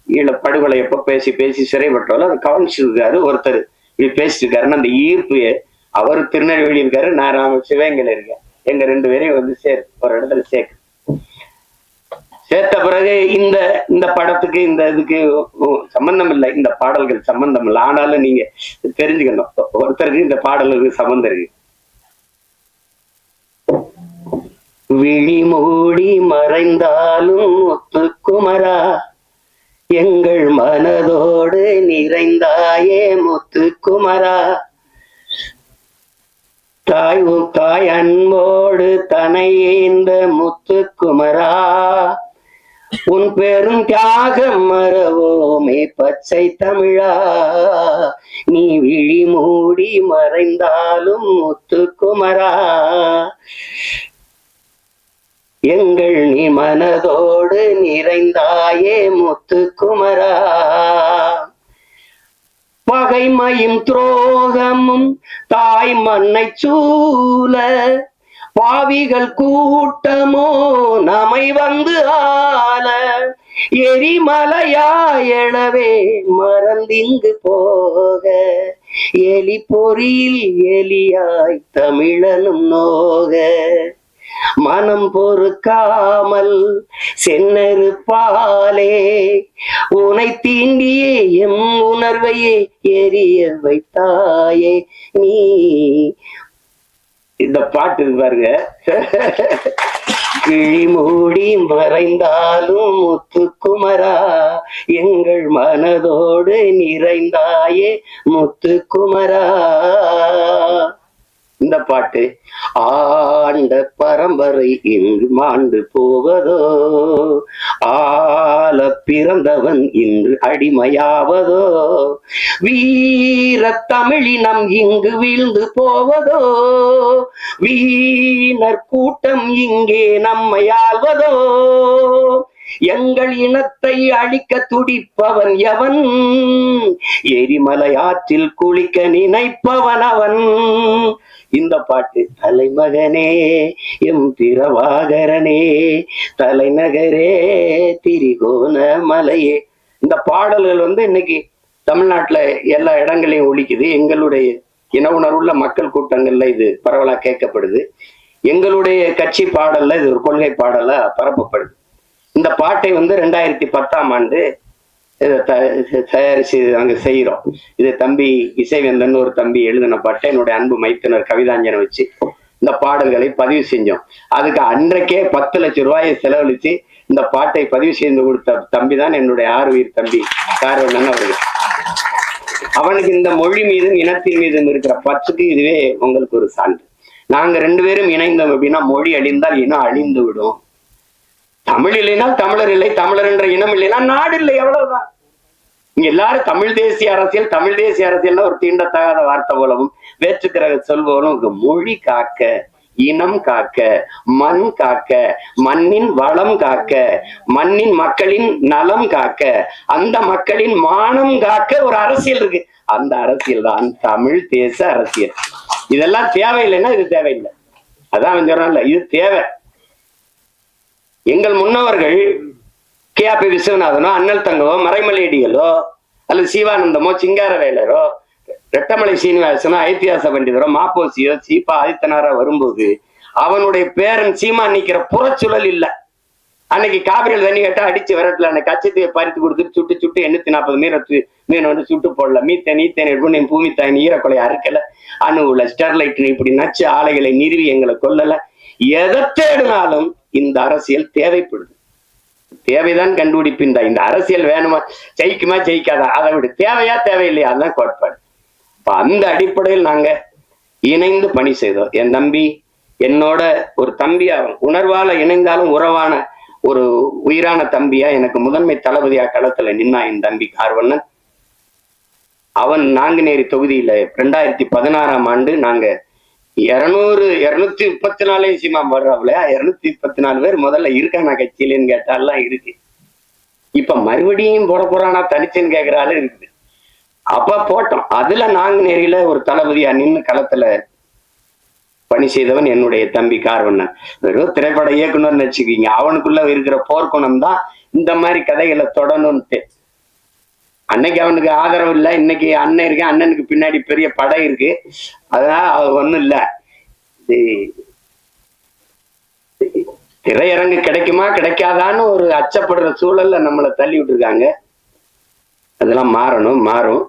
ஈழ படுகொலை எப்ப பேசி சிறைப்பட்டாலும் அதை கவனிச்சிருக்காரு. ஒருத்தர் இப்படி பேசிட்டு இருக்காருன்னு அந்த ஈர்ப்பு, அவரு திருநெல்வேலி இருக்காரு, நான் சிவகங்கையில இருக்கேன். எங்க 2 பேரையும் ஒரு இடத்துல சேர்த்த பிறகு இந்த இந்த படத்துக்கு இந்த இதுக்கு சம்பந்தம் இல்லை, இந்த பாடல்கள் சம்பந்தம் இல்லை. ஆனாலும் நீங்க தெரிஞ்சுக்கணும், ஒருத்தருக்கு இந்த பாடலுக்கு சம்பந்தம் இருக்கு. விழி மூடி மறைந்தாலும் முத்துக்குமரா, எங்கள் மனதோடு நிறைந்தாயே முத்துக்குமரா, தாய் அன்போடு தனையேந்த முத்துக்குமரா, உன் பெரும் தியாகம் மறவோமே பச்சை தமிழா, நீ விழி மூடி மறைந்தாலும் முத்துக்குமரா, எங்கள் நீ மனதோடு நிறைந்தாயே முத்துக்குமரா, பகைமையும் துரோகமும் தாய் மண்ணை சூழ, பாவிகள் கூட்டமோ நம்மை வந்து ஆள, எரிமலையாயளவே மறந்திங்கு போக, எலி பொறியில் எலியாய் தமிழனும் நோக, மனம் பொறுக்காமல் சென்னறுப்பாலே உனை தீண்டியே எம் உணர்வையே எரிய வைத்தாயே நீ. இந்த பாட்டு பாருங்க. கிழி மூடி மறைந்தாலும் முத்துக்குமரா, எங்கள் மனதோடு நிறைந்தாயே முத்துக்குமரா. இந்த பாட்டு ஆண்ட பரம்பரை இன்று மாண்டு போவதோ, ஆள பிறந்தவன் இன்று அடிமையாவதோ, வீர தமிழினம் இங்கு வீழ்ந்து போவதோ, வீணர் கூட்டம் இங்கே நம்மை ஆள்வதோ, எங்கள் இனத்தை அழிக்க துடிப்பவன் எவன், எரிமலை ஆற்றில் குளிக்க நினைப்பவன் அவன். இந்த பாட்டு தலைமகனே எம் பிரபாகரனே, தலைநகரே திரிகோண மலையே. இந்த பாடல்கள் இன்னைக்கு தமிழ்நாட்டுல எல்லா இடங்களையும் ஒலிக்குது. எங்களுடைய இன உணர்வுள்ள மக்கள் கூட்டங்கள்ல இது பரவலா கேட்கப்படுது. எங்களுடைய கட்சி பாடல்ல இது ஒரு கொள்கை பாடலா பரப்பப்படுது. இந்த பாட்டை 2010ஆம் ஆண்டு தயாரிச்சு நாங்க செய்யறோம். இது தம்பி இசைவேந்தன் ஒரு தம்பி எழுதின பாட்டை என்னுடைய அன்பு மைத்தினர் கவிதாஞ்சனை வச்சு இந்த பாடல்களை பதிவு செஞ்சோம். அதுக்கு அன்றைக்கே 10 லட்சம் ரூபாயை செலவழிச்சு இந்த பாட்டை பதிவு செய்து கொடுத்த தம்பி தான் என்னுடைய ஆர்வீர் தம்பி கார்வண்ணன் அவர்கள். அவனுக்கு இந்த மொழி மீதும் இனத்தின் மீதும் இருக்கிற பற்றுக்கு இதுவே உங்களுக்கு ஒரு சான்று. நாங்க 2 பேரும் இணைந்தோம் அப்படின்னா மொழி அழிந்தால் இனம் அழிந்து விடும். தமிழ் இல்லைன்னா தமிழர் இல்லை, தமிழர் என்ற இனம் இல்லைன்னா நாடு இல்லை, அவ்வளவுதான். இங்க எல்லாரும் தமிழ் தேசிய அரசியல், தமிழ் தேசிய அரசியல் ஒரு தீண்டத்தகாத வார்த்தை போலவும் வேற்றுக்கிற சொல்பவரும் மொழி காக்க, இனம் காக்க, மண் காக்க, மண்ணின் வளம் காக்க, மண்ணின் மக்களின் நலம் காக்க, அந்த மக்களின் மானம் காக்க ஒரு அரசியல் இருக்கு. அந்த அரசியல் தான் தமிழ் தேச அரசியல். இதெல்லாம் தேவையில்லைன்னா இது தேவையில்லை. அதான் சொன்னால இது தேவை. எங்கள் முன்னவர்கள் கே.பி. விஸ்வநாதனோ, அண்ணல் தங்கவோ, மறைமலையடிகளோ, அல்லது சிவானந்தமோ, சிங்காரவேலரோ, ரெட்டமலை சீனிவாசனோ, ஐத்தியாச பண்டிதரோ, மாப்போசியோ, சீபா ஆதித்தனாரோ வரும்போது அவனுடைய பேரன் சீமா நிக்கிற புறச்சுழல் இல்லை. அன்னைக்கு காவிரியில் தண்ணி கேட்டா அடிச்சு விரட்டல, அந்த கச்சத்தையை பறித்து கொடுத்துட்டு சுட்டு 840 மீன் சுட்டு போடல. மீத்தேன் பூமி தாயின் ஈரக்கொலை அறுக்கல, அணுகுல ஸ்டெர்லைட் இப்படி நச்சு ஆலைகளை நிறுவி எங்களை கொல்லல. எதை தேடினாலும் இந்த அரசியல் தேவைப்படுது. தேவைதான் கண்டுபிடிப்பின். இந்த அரசியல் வேணுமா, ஜெயிக்குமா ஜெயிக்காதா, அதை விட தேவையா தேவையில்லையா, அதுதான் கோட்பாடு. அந்த அடிப்படையில் நாங்க இணைந்து பணி செய்தோம். என் தம்பி என்னோட ஒரு தம்பி, அவன் உணர்வால இணைந்தாலும் உறவான ஒரு உயிரான தம்பியா எனக்கு முதன்மை தளபதியா களத்துல நின்னா என் தம்பி கார்வண்ணன். அவன் நாங்குநேரி தொகுதியில 2016ஆம் ஆண்டு நாங்க 234 சீமாம் வர்றாப்புல 234 பேர் முதல்ல இருக்கானா கட்சியிலன்னு கேட்டாலாம் இருக்கு. இப்ப மறுபடியும் போட போறானா தனிச்சுன்னு கேட்கிறாலும் இருக்குது. அப்ப போட்டோம். அதுல நாங்குநேரியில ஒரு தளபதியா நின்று களத்துல பணி செய்தவன் என்னுடைய தம்பி கார்வண்ணன். வெறும் திரைப்பட இயக்குனர்னு வச்சுக்கீங்க. அவனுக்குள்ள இருக்கிற போர்க்குணம் தான் இந்த மாதிரி கதைகளை தொடணும்ட்டு. அன்னைக்கு அவனுக்கு ஆதரவு இல்லை, இன்னைக்கு அண்ணன் இருக்கு, அண்ணனுக்கு பின்னாடி பெரிய படை இருக்கு. அதனால அது ஒண்ணும் இல்லை. திரையரங்கு கிடைக்குமா கிடைக்காதான்னு ஒரு அச்சப்படுற சூழல்ல நம்மளை தள்ளி விட்டுருக்காங்க. அதெல்லாம் மாறும்.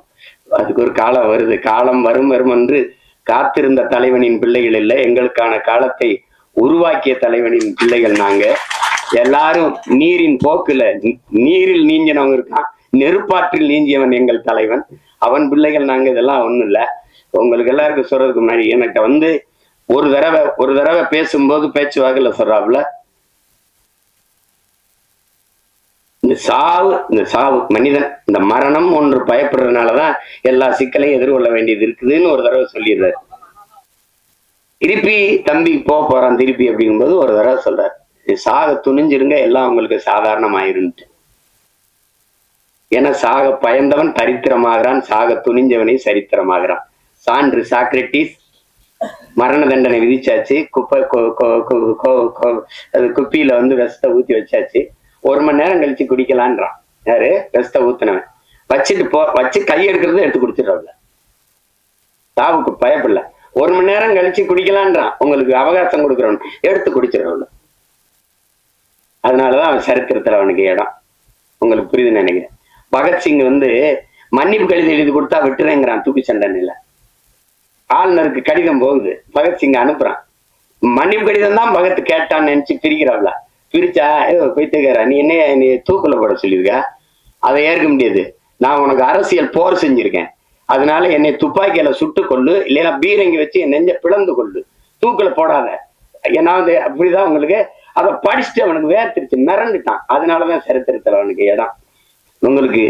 அதுக்கு ஒரு காலம் வருது. காலம் வரும் என்று காத்திருந்த தலைவனின் பிள்ளைகள் இல்லை, எங்களுக்கான காலத்தை உருவாக்கிய தலைவனின் பிள்ளைகள் நாங்க. எல்லாரும் நீரின் போக்குல நீரில் நீஞ்சினவங்க இருக்கான், நெருப்பாற்றில் நீஞ்சியவன் எங்கள் தலைவன், அவன் பிள்ளைகள் நாங்க. இதெல்லாம் ஒண்ணும் இல்ல. உங்களுக்கு எல்லாருக்கும் சொல்றதுக்கு முன்னாடி எனக்கு ஒரு தடவை பேசும்போது பேச்சு வாக்குல சொல்றாப்புல, இந்த சாவு மனிதன் இந்த மரணம் ஒன்று பயப்படுறதுனாலதான் எல்லா சிக்கலையும் எதிர்கொள்ள வேண்டியது இருக்குதுன்னு ஒரு தடவை சொல்லிடுறாரு. திருப்பி தம்பி போறான் திருப்பி அப்படிங்கும்போது ஒரு தடவை சொல்றாரு, சாக துணிஞ்சிருங்க எல்லாம் உங்களுக்கு சாதாரணமாயிருன்ட்டு. ஏன்னா சாக பயந்தவன் தரித்திரமாகிறான், சாக துணிஞ்சவனை சரித்திரமாகிறான். சான்று சாக்ரட்டிஸ் மரண தண்டனை விதிச்சாச்சு, குப்பியில விஷத்தை ஊத்தி வச்சாச்சு, 1 மணி நேரம் கழிச்சு குடிக்கலான்றான். யாரு? விஷத்தை ஊத்தினவன். வச்சு கை எடுக்கிறது எடுத்து குடிச்சிடறாப்ல, சாவுக்கு பயப்படல. 1 மணி நேரம் கழிச்சு குடிக்கலான்றான், உங்களுக்கு அவகாசம் கொடுக்குறவன் எடுத்து குடிச்சிடறாப்ல. அதனாலதான் அவன் சரித்திரத்துல அவனுக்கு இடம். உங்களுக்கு புரியுதுன்னு நினைக்கிறேன். பகத்சிங் மன்னிப்பு கடிதம் எழுதி கொடுத்தா விட்டுறேங்கிறான் தூக்கு தண்டனையில. ஆளுநருக்கு கடிதம் போகுது, பகத்சிங் அனுப்புறான். மன்னிப்பு கடிதம் தான் பகத் கேட்டான்னு நினைச்சு பிரிக்கிறாப்ல. பிரிச்சா போய்த்துக்கார, நீ தூக்குல போட சொல்லியிருக்க, அதை ஏற்க முடியாது. நான் உனக்கு அரசியல் போர் செஞ்சிருக்கேன், அதனால என்னை துப்பாக்கியில சுட்டு கொள்ளு, இல்லைன்னா பீரங்கி வச்சு என் நெஞ்ச பிளந்து கொள்ளு, தூக்குல போடாத. ஏன்னா அப்படிதான் உங்களுக்கு. அதை படிச்சுட்டு அவனுக்கு வேர்த்திருச்சு, மிரண்டுட்டான். அதனாலதான் சரித்திரத்துல அவனுக்கு இடம். உங்களுக்கு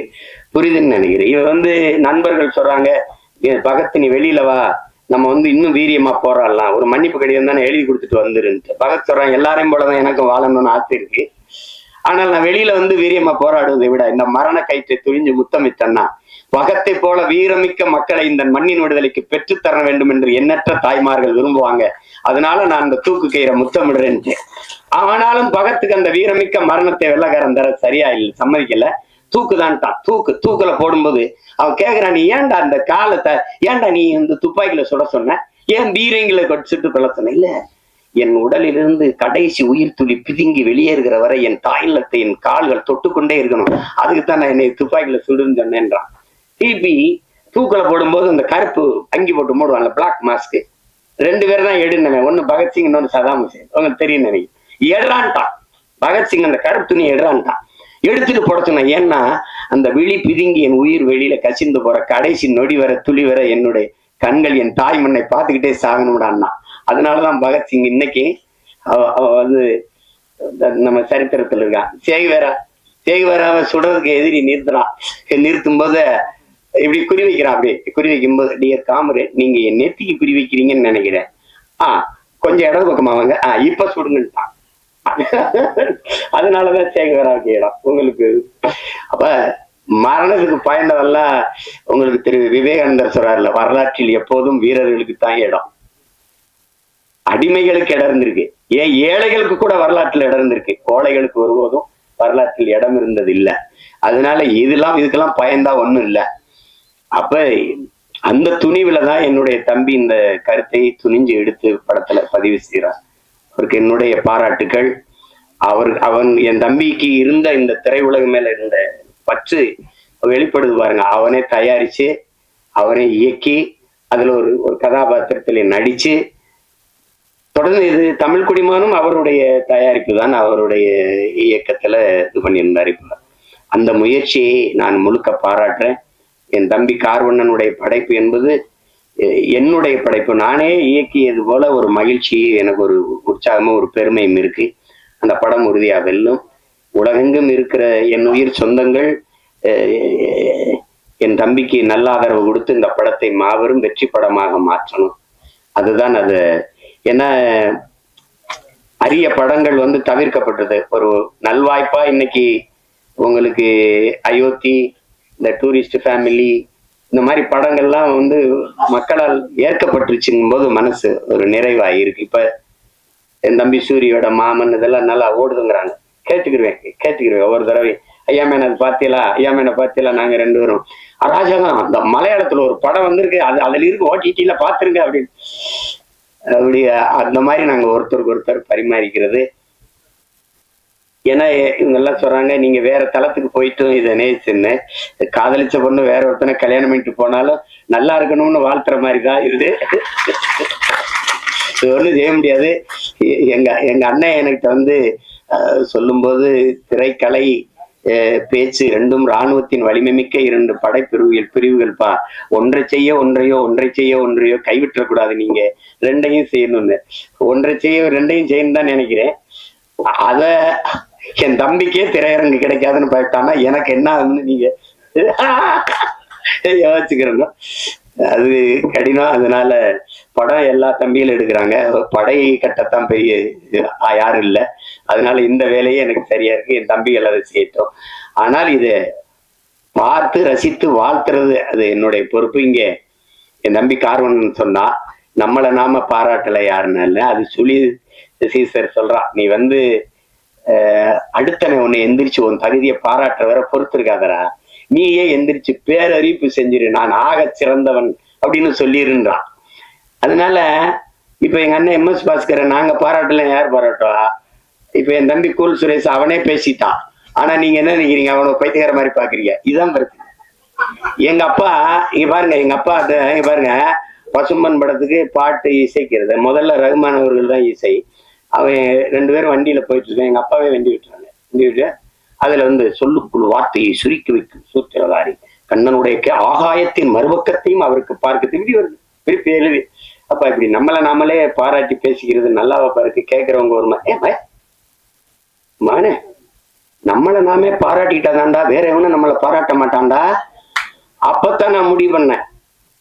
புரியுதுன்னு நினைக்கிறேன். இவன் நண்பர்கள் சொல்றாங்க, பகத் நீ வெளியில வா, நம்ம இன்னும் வீரியமா போராடலாம், ஒரு மன்னிப்பு கடிதம் தானே எழுதி கொடுத்துட்டு வந்துருன்ட்டு. பகத் சொல்றான், எல்லாரையும் போலதான் எனக்கும் வாழணும்னு ஆசை இருக்கு, ஆனால் நான் வெளியில வீரியமா போராடுவதை விட இந்த மரண கயிற்றை துணிஞ்சு முத்தமிட்டன்னா பகத்தை போல வீரமிக்க மக்களை இந்த மண்ணின் விடுதலைக்கு பெற்றுத்தர வேண்டும் என்று எண்ணற்ற தாய்மார்கள் விரும்புவாங்க, அதனால நான் இந்த தூக்கு கயிறை முத்தமிடுறேன்ட்டு. ஆனாலும் பகத்துக்கு அந்த வீரமிக்க மரணத்தை வெள்ளக்காரன் தர சரியா இல்லை, சம்மதிக்கல. தூக்குதான்ட்டான். தூக்குல போடும்போது அவன் கேக்குறான், நீ ஏன்டா அந்த காலத்தை ஏன்டா நீ துப்பாக்கியில சுட சொன்ன, ஏன் பீரங்கில சுட்டு கொள்ள சொன்ன? இல்ல, என் உடலிலிருந்து கடைசி உயிர் துளி பிதுங்கி வெளியேறுகிற வரை என் தாய்லத்தை என் கால்கள் தொட்டுக்கொண்டே இருக்கணும், அதுக்குத்தான் நான் என்னை துப்பாக்கியில சுடுன்னு சொன்னேன்றான். திருப்பி தூக்குல போடும்போது அந்த கருப்பு அங்கி போட்டு மூடுவான்ல, பிளாக் மாஸ்க், 2 பேர் தான் எடுனவன், ஒண்ணு பகத்சிங், இன்னொன்னு சதாம் ஹுசேன். உங்களுக்கு தெரியும் நினைக்கிறேன். எடுறான்ட்டான் பகத்சிங், அந்த கருப்பு துணியை எடுறான்ட்டான். எடுத்துட்டு போட சொன்னேன். ஏன்னா அந்த விழி பிதுங்கி என் உயிர் வெளியில கசிந்து போற கடைசி நொடி வர துளி வர என்னுடைய கண்கள் என் தாய் மண்ணை பார்த்துக்கிட்டே சாகணும்டான்னா. அதனாலதான் பகத்சிங் இன்னைக்கு நம்ம சரித்திரத்துல இருக்கான். சேகுவேராவை சுடுறதுக்கு எதிரி நிறுத்தும் போது இப்படி குறி வைக்கிறான். அப்படி குறி வைக்கும் போது, டியர் காம்ரேட், நீங்க என் நெத்திக்கு குறி வைக்கிறீங்கன்னு நினைக்கிறேன், கொஞ்சம் இடது பக்கமா வாங்க, இப்ப சுடுங்கன்ட்டான். அதனாலதான் சேகுவேராவுக்கு இடம். உங்களுக்கு அப்ப மரணத்துக்கு பயந்தவெல்லாம் உங்களுக்கு திரு விவேகானந்தர் சொல்றாருல, வரலாற்றில் எப்போதும் வீரர்களுக்கு தான் இடம், அடிமைகளுக்கு இடம் இருந்திருக்கு, ஏன் ஏழைகளுக்கு கூட வரலாற்றில் இடம் இருந்திருக்கு, கோழைகளுக்கு ஒருபோதும் வரலாற்றில் இடம் இருந்தது இல்லை. அதனால இதுக்கெல்லாம் பயந்தா ஒண்ணும் இல்லை. அப்ப அந்த துணிவுலதான் என்னுடைய தம்பி இந்த கருத்தை துணிஞ்சு எடுத்து படத்துல பதிவு செய்யறார். அவருக்கு என்னுடைய பாராட்டுக்கள். அவன் என் தம்பிக்கு இருந்த இந்த திரையுலக மேல இருந்த பற்று வெளிப்படுது பாருங்க. அவனே தயாரிச்சு, அவனே இயக்கி, அதுல ஒரு கதாபாத்திரத்திலே நடிச்சு, தொடர்ந்து இது தமிழ் குடிமகனும் அவருடைய தயாரிப்பு தான், அவருடைய இயக்கத்துல இது பண்ணியிருந்தார். இப்ப அந்த முயற்சியை நான் முழுக்க பாராட்டுறேன். என் தம்பி கார்வண்ணனுடைய படைப்பு என்பது என்னுடைய படைப்பு, நானே இயக்கியது போல ஒரு மகிழ்ச்சி, எனக்கு ஒரு உற்சாகமும் ஒரு பெருமையும் இருக்கு. அந்த படம் உறுதியா வெல்லும். உலகெங்கும் இருக்கிற என் உயிர் சொந்தங்கள் என் தம்பிக்கு நல்ல ஆதரவு கொடுத்து இந்த படத்தை மாபெரும் வெற்றி படமாக மாற்றணும். அதுதான் அது. ஏன்னா அரிய படங்கள் தவிர்க்கப்பட்டது. ஒரு நல்வாய்ப்பா இன்னைக்கு உங்களுக்கு அயோத்தி, இந்த டூரிஸ்ட் ஃபேமிலி, இந்த மாதிரி படங்கள்லாம் மக்களால் ஏற்கப்பட்டுருச்சுங்கும் போது மனசு ஒரு நிறைவா இருக்கு. இப்ப என் தம்பி சூரியோட மாமன் இதெல்லாம் நல்லா ஓடுதுங்கிறாங்க. கேட்டுக்கிருவேன் ஒவ்வொரு தடவை, ஐயா மேன அது பாத்தீங்களா, நாங்க 2 பேரும் அராஜகம், அந்த மலையாளத்துல ஒரு படம் வந்திருக்கு, அதுல இருக்கு, ஓடிடில பாத்துருங்க அப்படின்னு. அப்படி அந்த மாதிரி நாங்க ஒருத்தருக்கு ஒருத்தர் பரிமாறிக்கிறது. ஏன்னா இவங்க எல்லாம் சொல்றாங்க, நீங்க வேற தளத்துக்கு போயிட்டும் இதை நேசின்னு, காதலிச்ச பொண்ணு வேற ஒருத்தனை கல்யாணம் பண்ணிட்டு போனாலும் நல்லா இருக்கணும்னு வாழ்த்துற மாதிரிதான் இது. இது ஒண்ணும் செய்ய முடியாது. எங்க எங்க அண்ணன் எனக்கு சொல்லும்போது, திரைக்கலை பேச்சு இரண்டும் இராணுவத்தின் வலிமை மிக்க 2 பிரிவுகள்ப்பா. ஒன்றை செய்ய ஒன்றையோ, ஒன்றை செய்ய ஒன்றையோ கைவிட்டக்கூடாது. நீங்க 2ஐயும் செய்யணும்னு. ஒன்றை செய்ய 2ஐயும் செய்யணும் தான் நினைக்கிறேன். அத என் தம்பிக்கே திரையரங்கு கிடைக்காதுன்னு பார்த்தானா எனக்கு என்ன ஆகுதுன்னு நீங்க யோசிச்சுக்கிறோம். அது கடினம். அதனால படம் எல்லா தம்பிகளும் எடுக்கிறாங்க. படை கட்டத்தான் பெரிய யாரும் இல்லை. அதனால இந்த வேலையே எனக்கு சரியா இருக்கு. என் தம்பிகள் அதை செய்யட்டும். ஆனால் இதை பார்த்து ரசித்து வாழ்த்துறது அது என்னுடைய பொறுப்பு. இங்க என் தம்பி கார்வன் சொன்னா, நம்மளை நாம பாராட்டலை யாருன்னு. அது சொல்லி சீசர் சொல்றான், நீ அடுத்தனை உன்னை எந்திரிச்சு உன் தகுதியை பாராட்டுற வர பொறுத்திருக்காதரா, நீயே எந்திரிச்சு பேரறிவிப்பு செஞ்சிரு, நான் ஆக சிறந்தவன் அப்படின்னு சொல்லிருன்றான். அதனால இப்ப எங்க அண்ணன் MS பாஸ்கரை நாங்க பாராட்டல, யார் பாராட்டுவா? இப்ப என் தம்பி கூல் சுரேஷ் அவனே பேசிட்டான். ஆனா நீங்க என்ன நினைக்கிறீங்க? அவனை பைத்தியக்கார மாதிரி பாக்குறீங்க. இதுதான் பிரச்சனை. எங்க அப்பா இங்க பாருங்க, எங்க அப்பா இங்க பாருங்க, பசும்பன் படத்துக்கு பாட்டு இசைக்கிறது முதல்ல ரகுமான் அவர்கள் தான் இசை. அவன் 2 பேரும் வண்டியில போயிட்டு இருக்கான். எங்க அப்பாவே வண்டி விட்டுறாங்க. வண்டி விட்டு அதுல சொல்லுக்குள் வார்த்தையை சுருக்கி வைக்கும் சூத்திரதாரி கண்ணனுடைய ஆகாயத்தின் மறுபக்கத்தையும் அவருக்கு பார்க்க திரும்பி வருது, திருப்பி எழுதி. அப்ப இப்படி நம்மளை நாமளே பாராட்டி பேசிக்கிறது நல்லாவா பாருக்கு? கேட்கிறவங்க ஒரு மானே, நம்மளை நாமே பாராட்டிட்டாதான்டா, வேற எவனும் நம்மளை பாராட்ட மாட்டான்டா. அப்பத்தான் நான் முடிவு பண்ணேன்,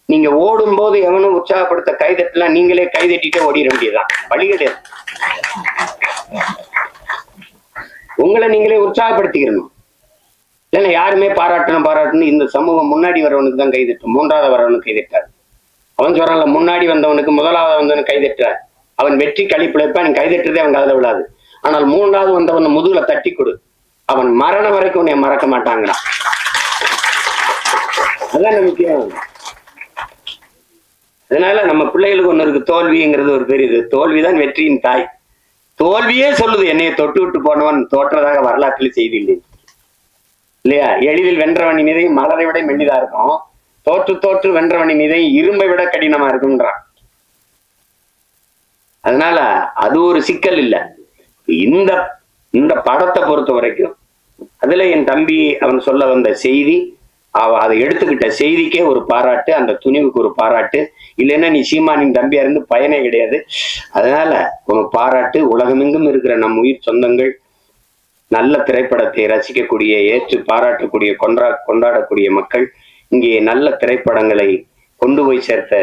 நீங்க ஓடும் போது எவனும் உற்சாகப்படுத்த கைதட்டலாம், நீங்களே கைதட்டிட்டு ஓடிட வேண்டியதுதான். வழி கிடையாது. உங்களை நீங்களே உற்சாகப்படுத்திக்கணும். இல்லைன்னா யாருமே பாராட்டணும் இந்த சமூகம் முன்னாடி வரவனுக்கு தான் கைதட்டும், 3வது வரவனுக்கு கைதட்டாரு. அவன் சொல்றான்ல, முன்னாடி வந்தவனுக்கு 1வது வந்தவனுக்கு கைதட்டுறார். அவன் வெற்றி கழிப்பிழைப்பான், நீ கைதட்டுறதே அவன் காதுல விடாது. ஆனால் 3வது வந்தவன் முதுகுல தட்டி கொடு, அவன் மரணம் வரைக்கும் உன்னை மறக்க மாட்டாங்கிறான். அதான் முக்கியம். அதனால நம்ம பிள்ளைகளுக்கு ஒண்ணு இருக்கு, தோல்விங்கிறது ஒரு பெரியது. தோல்விதான் வெற்றியின் தாய். தோல்வியே சொல்லுது, என்னைய தொட்டு விட்டு போனவன் தோற்றதாக வரலாற்றில் செய்தி இல்லை இல்லையா? எளிதில் வென்றவனின் மீதை மலரை விட மெல்லிதா இருக்கும், தோற்று தோற்று வென்றவனின் மீதை இரும்பை விட கடினமா இருக்கும்ன்றான். அதனால அது ஒரு சிக்கல் இல்லை. இந்த இந்த படத்தை பொறுத்த வரைக்கும் அதுல என் தம்பி அவன் சொல்ல வந்த செய்தி, அதை எடுத்துக்கிட்ட செய்திக்கே ஒரு பாராட்டு, அந்த துணிவுக்கு ஒரு பாராட்டு. இல்லைன்னா நீ சீமானின் தம்பியா இருந்து பயனே கிடையாது. அதனால ஒரு பாராட்டு. உலகமெங்கும் இருக்கிற நம் உயிர் சொந்தங்கள் நல்ல திரைப்படத்தை ரசிக்கக்கூடிய, ஏற்று பாராட்டக்கூடிய, கொண்டாடக்கூடிய மக்கள், இங்கே நல்ல திரைப்படங்களை கொண்டு போய் சேர்த்த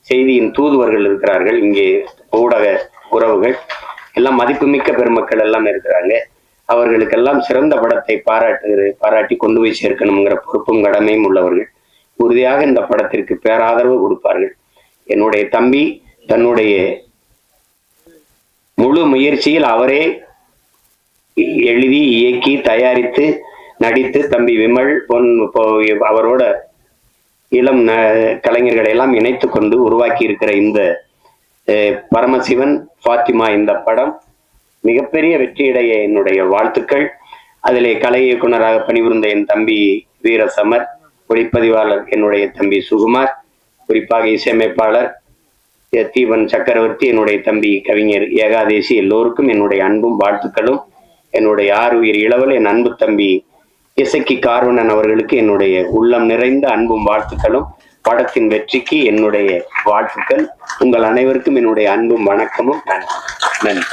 செய்தியின் தூதுவர்கள் இருக்கிறார்கள். இங்கே ஊடக உறவுகள் எல்லாம் மதிப்புமிக்க பெருமக்கள் எல்லாம் இருக்கிறாங்க. அவர்களுக்கெல்லாம் சிறந்த படத்தை பாராட்டி கொண்டு போய் சேர்க்கணுங்கிற பொறுப்பும் கடமையும் உள்ளவர்கள். உறுதியாக இந்த படத்திற்கு பேராதரவு கொடுப்பார்கள். என்னுடைய தம்பி தன்னுடைய முழு முயற்சியில் அவரே எழுதி, இயக்கி, தயாரித்து, நடித்து, தம்பி விமல் அவரோட இளம் கலைஞர்களை எல்லாம் இணைத்து கொண்டு உருவாக்கி இருக்கிற இந்த பரமசிவன் ஃபாத்திமா இந்த படம் மிகப்பெரிய வெற்றியடைய என்னுடைய வாழ்த்துக்கள். அதிலே கலை இயக்குனராக பணிபுரிந்த என் தம்பி வீரசமர், ஒளிப்பதிவாளர் என்னுடைய தம்பி சுகுமார், குறிப்பாக இசையமைப்பாளர் தீபன் சக்கரவர்த்தி, என்னுடைய தம்பி கவிஞர் ஏகாதேசி, எல்லோருக்கும் என்னுடைய அன்பும் வாழ்த்துக்களும். என்னுடைய ஆறுயிர் இளவல் என் அன்பு தம்பி இசக்கி கார்வணன் அவர்களுக்கு என்னுடைய உள்ளம் நிறைந்த அன்பும் வாழ்த்துக்களும். படத்தின் வெற்றிக்கு என்னுடைய வாழ்த்துக்கள். உங்கள் அனைவருக்கும் என்னுடைய அன்பும் வணக்கமும். நன்றி.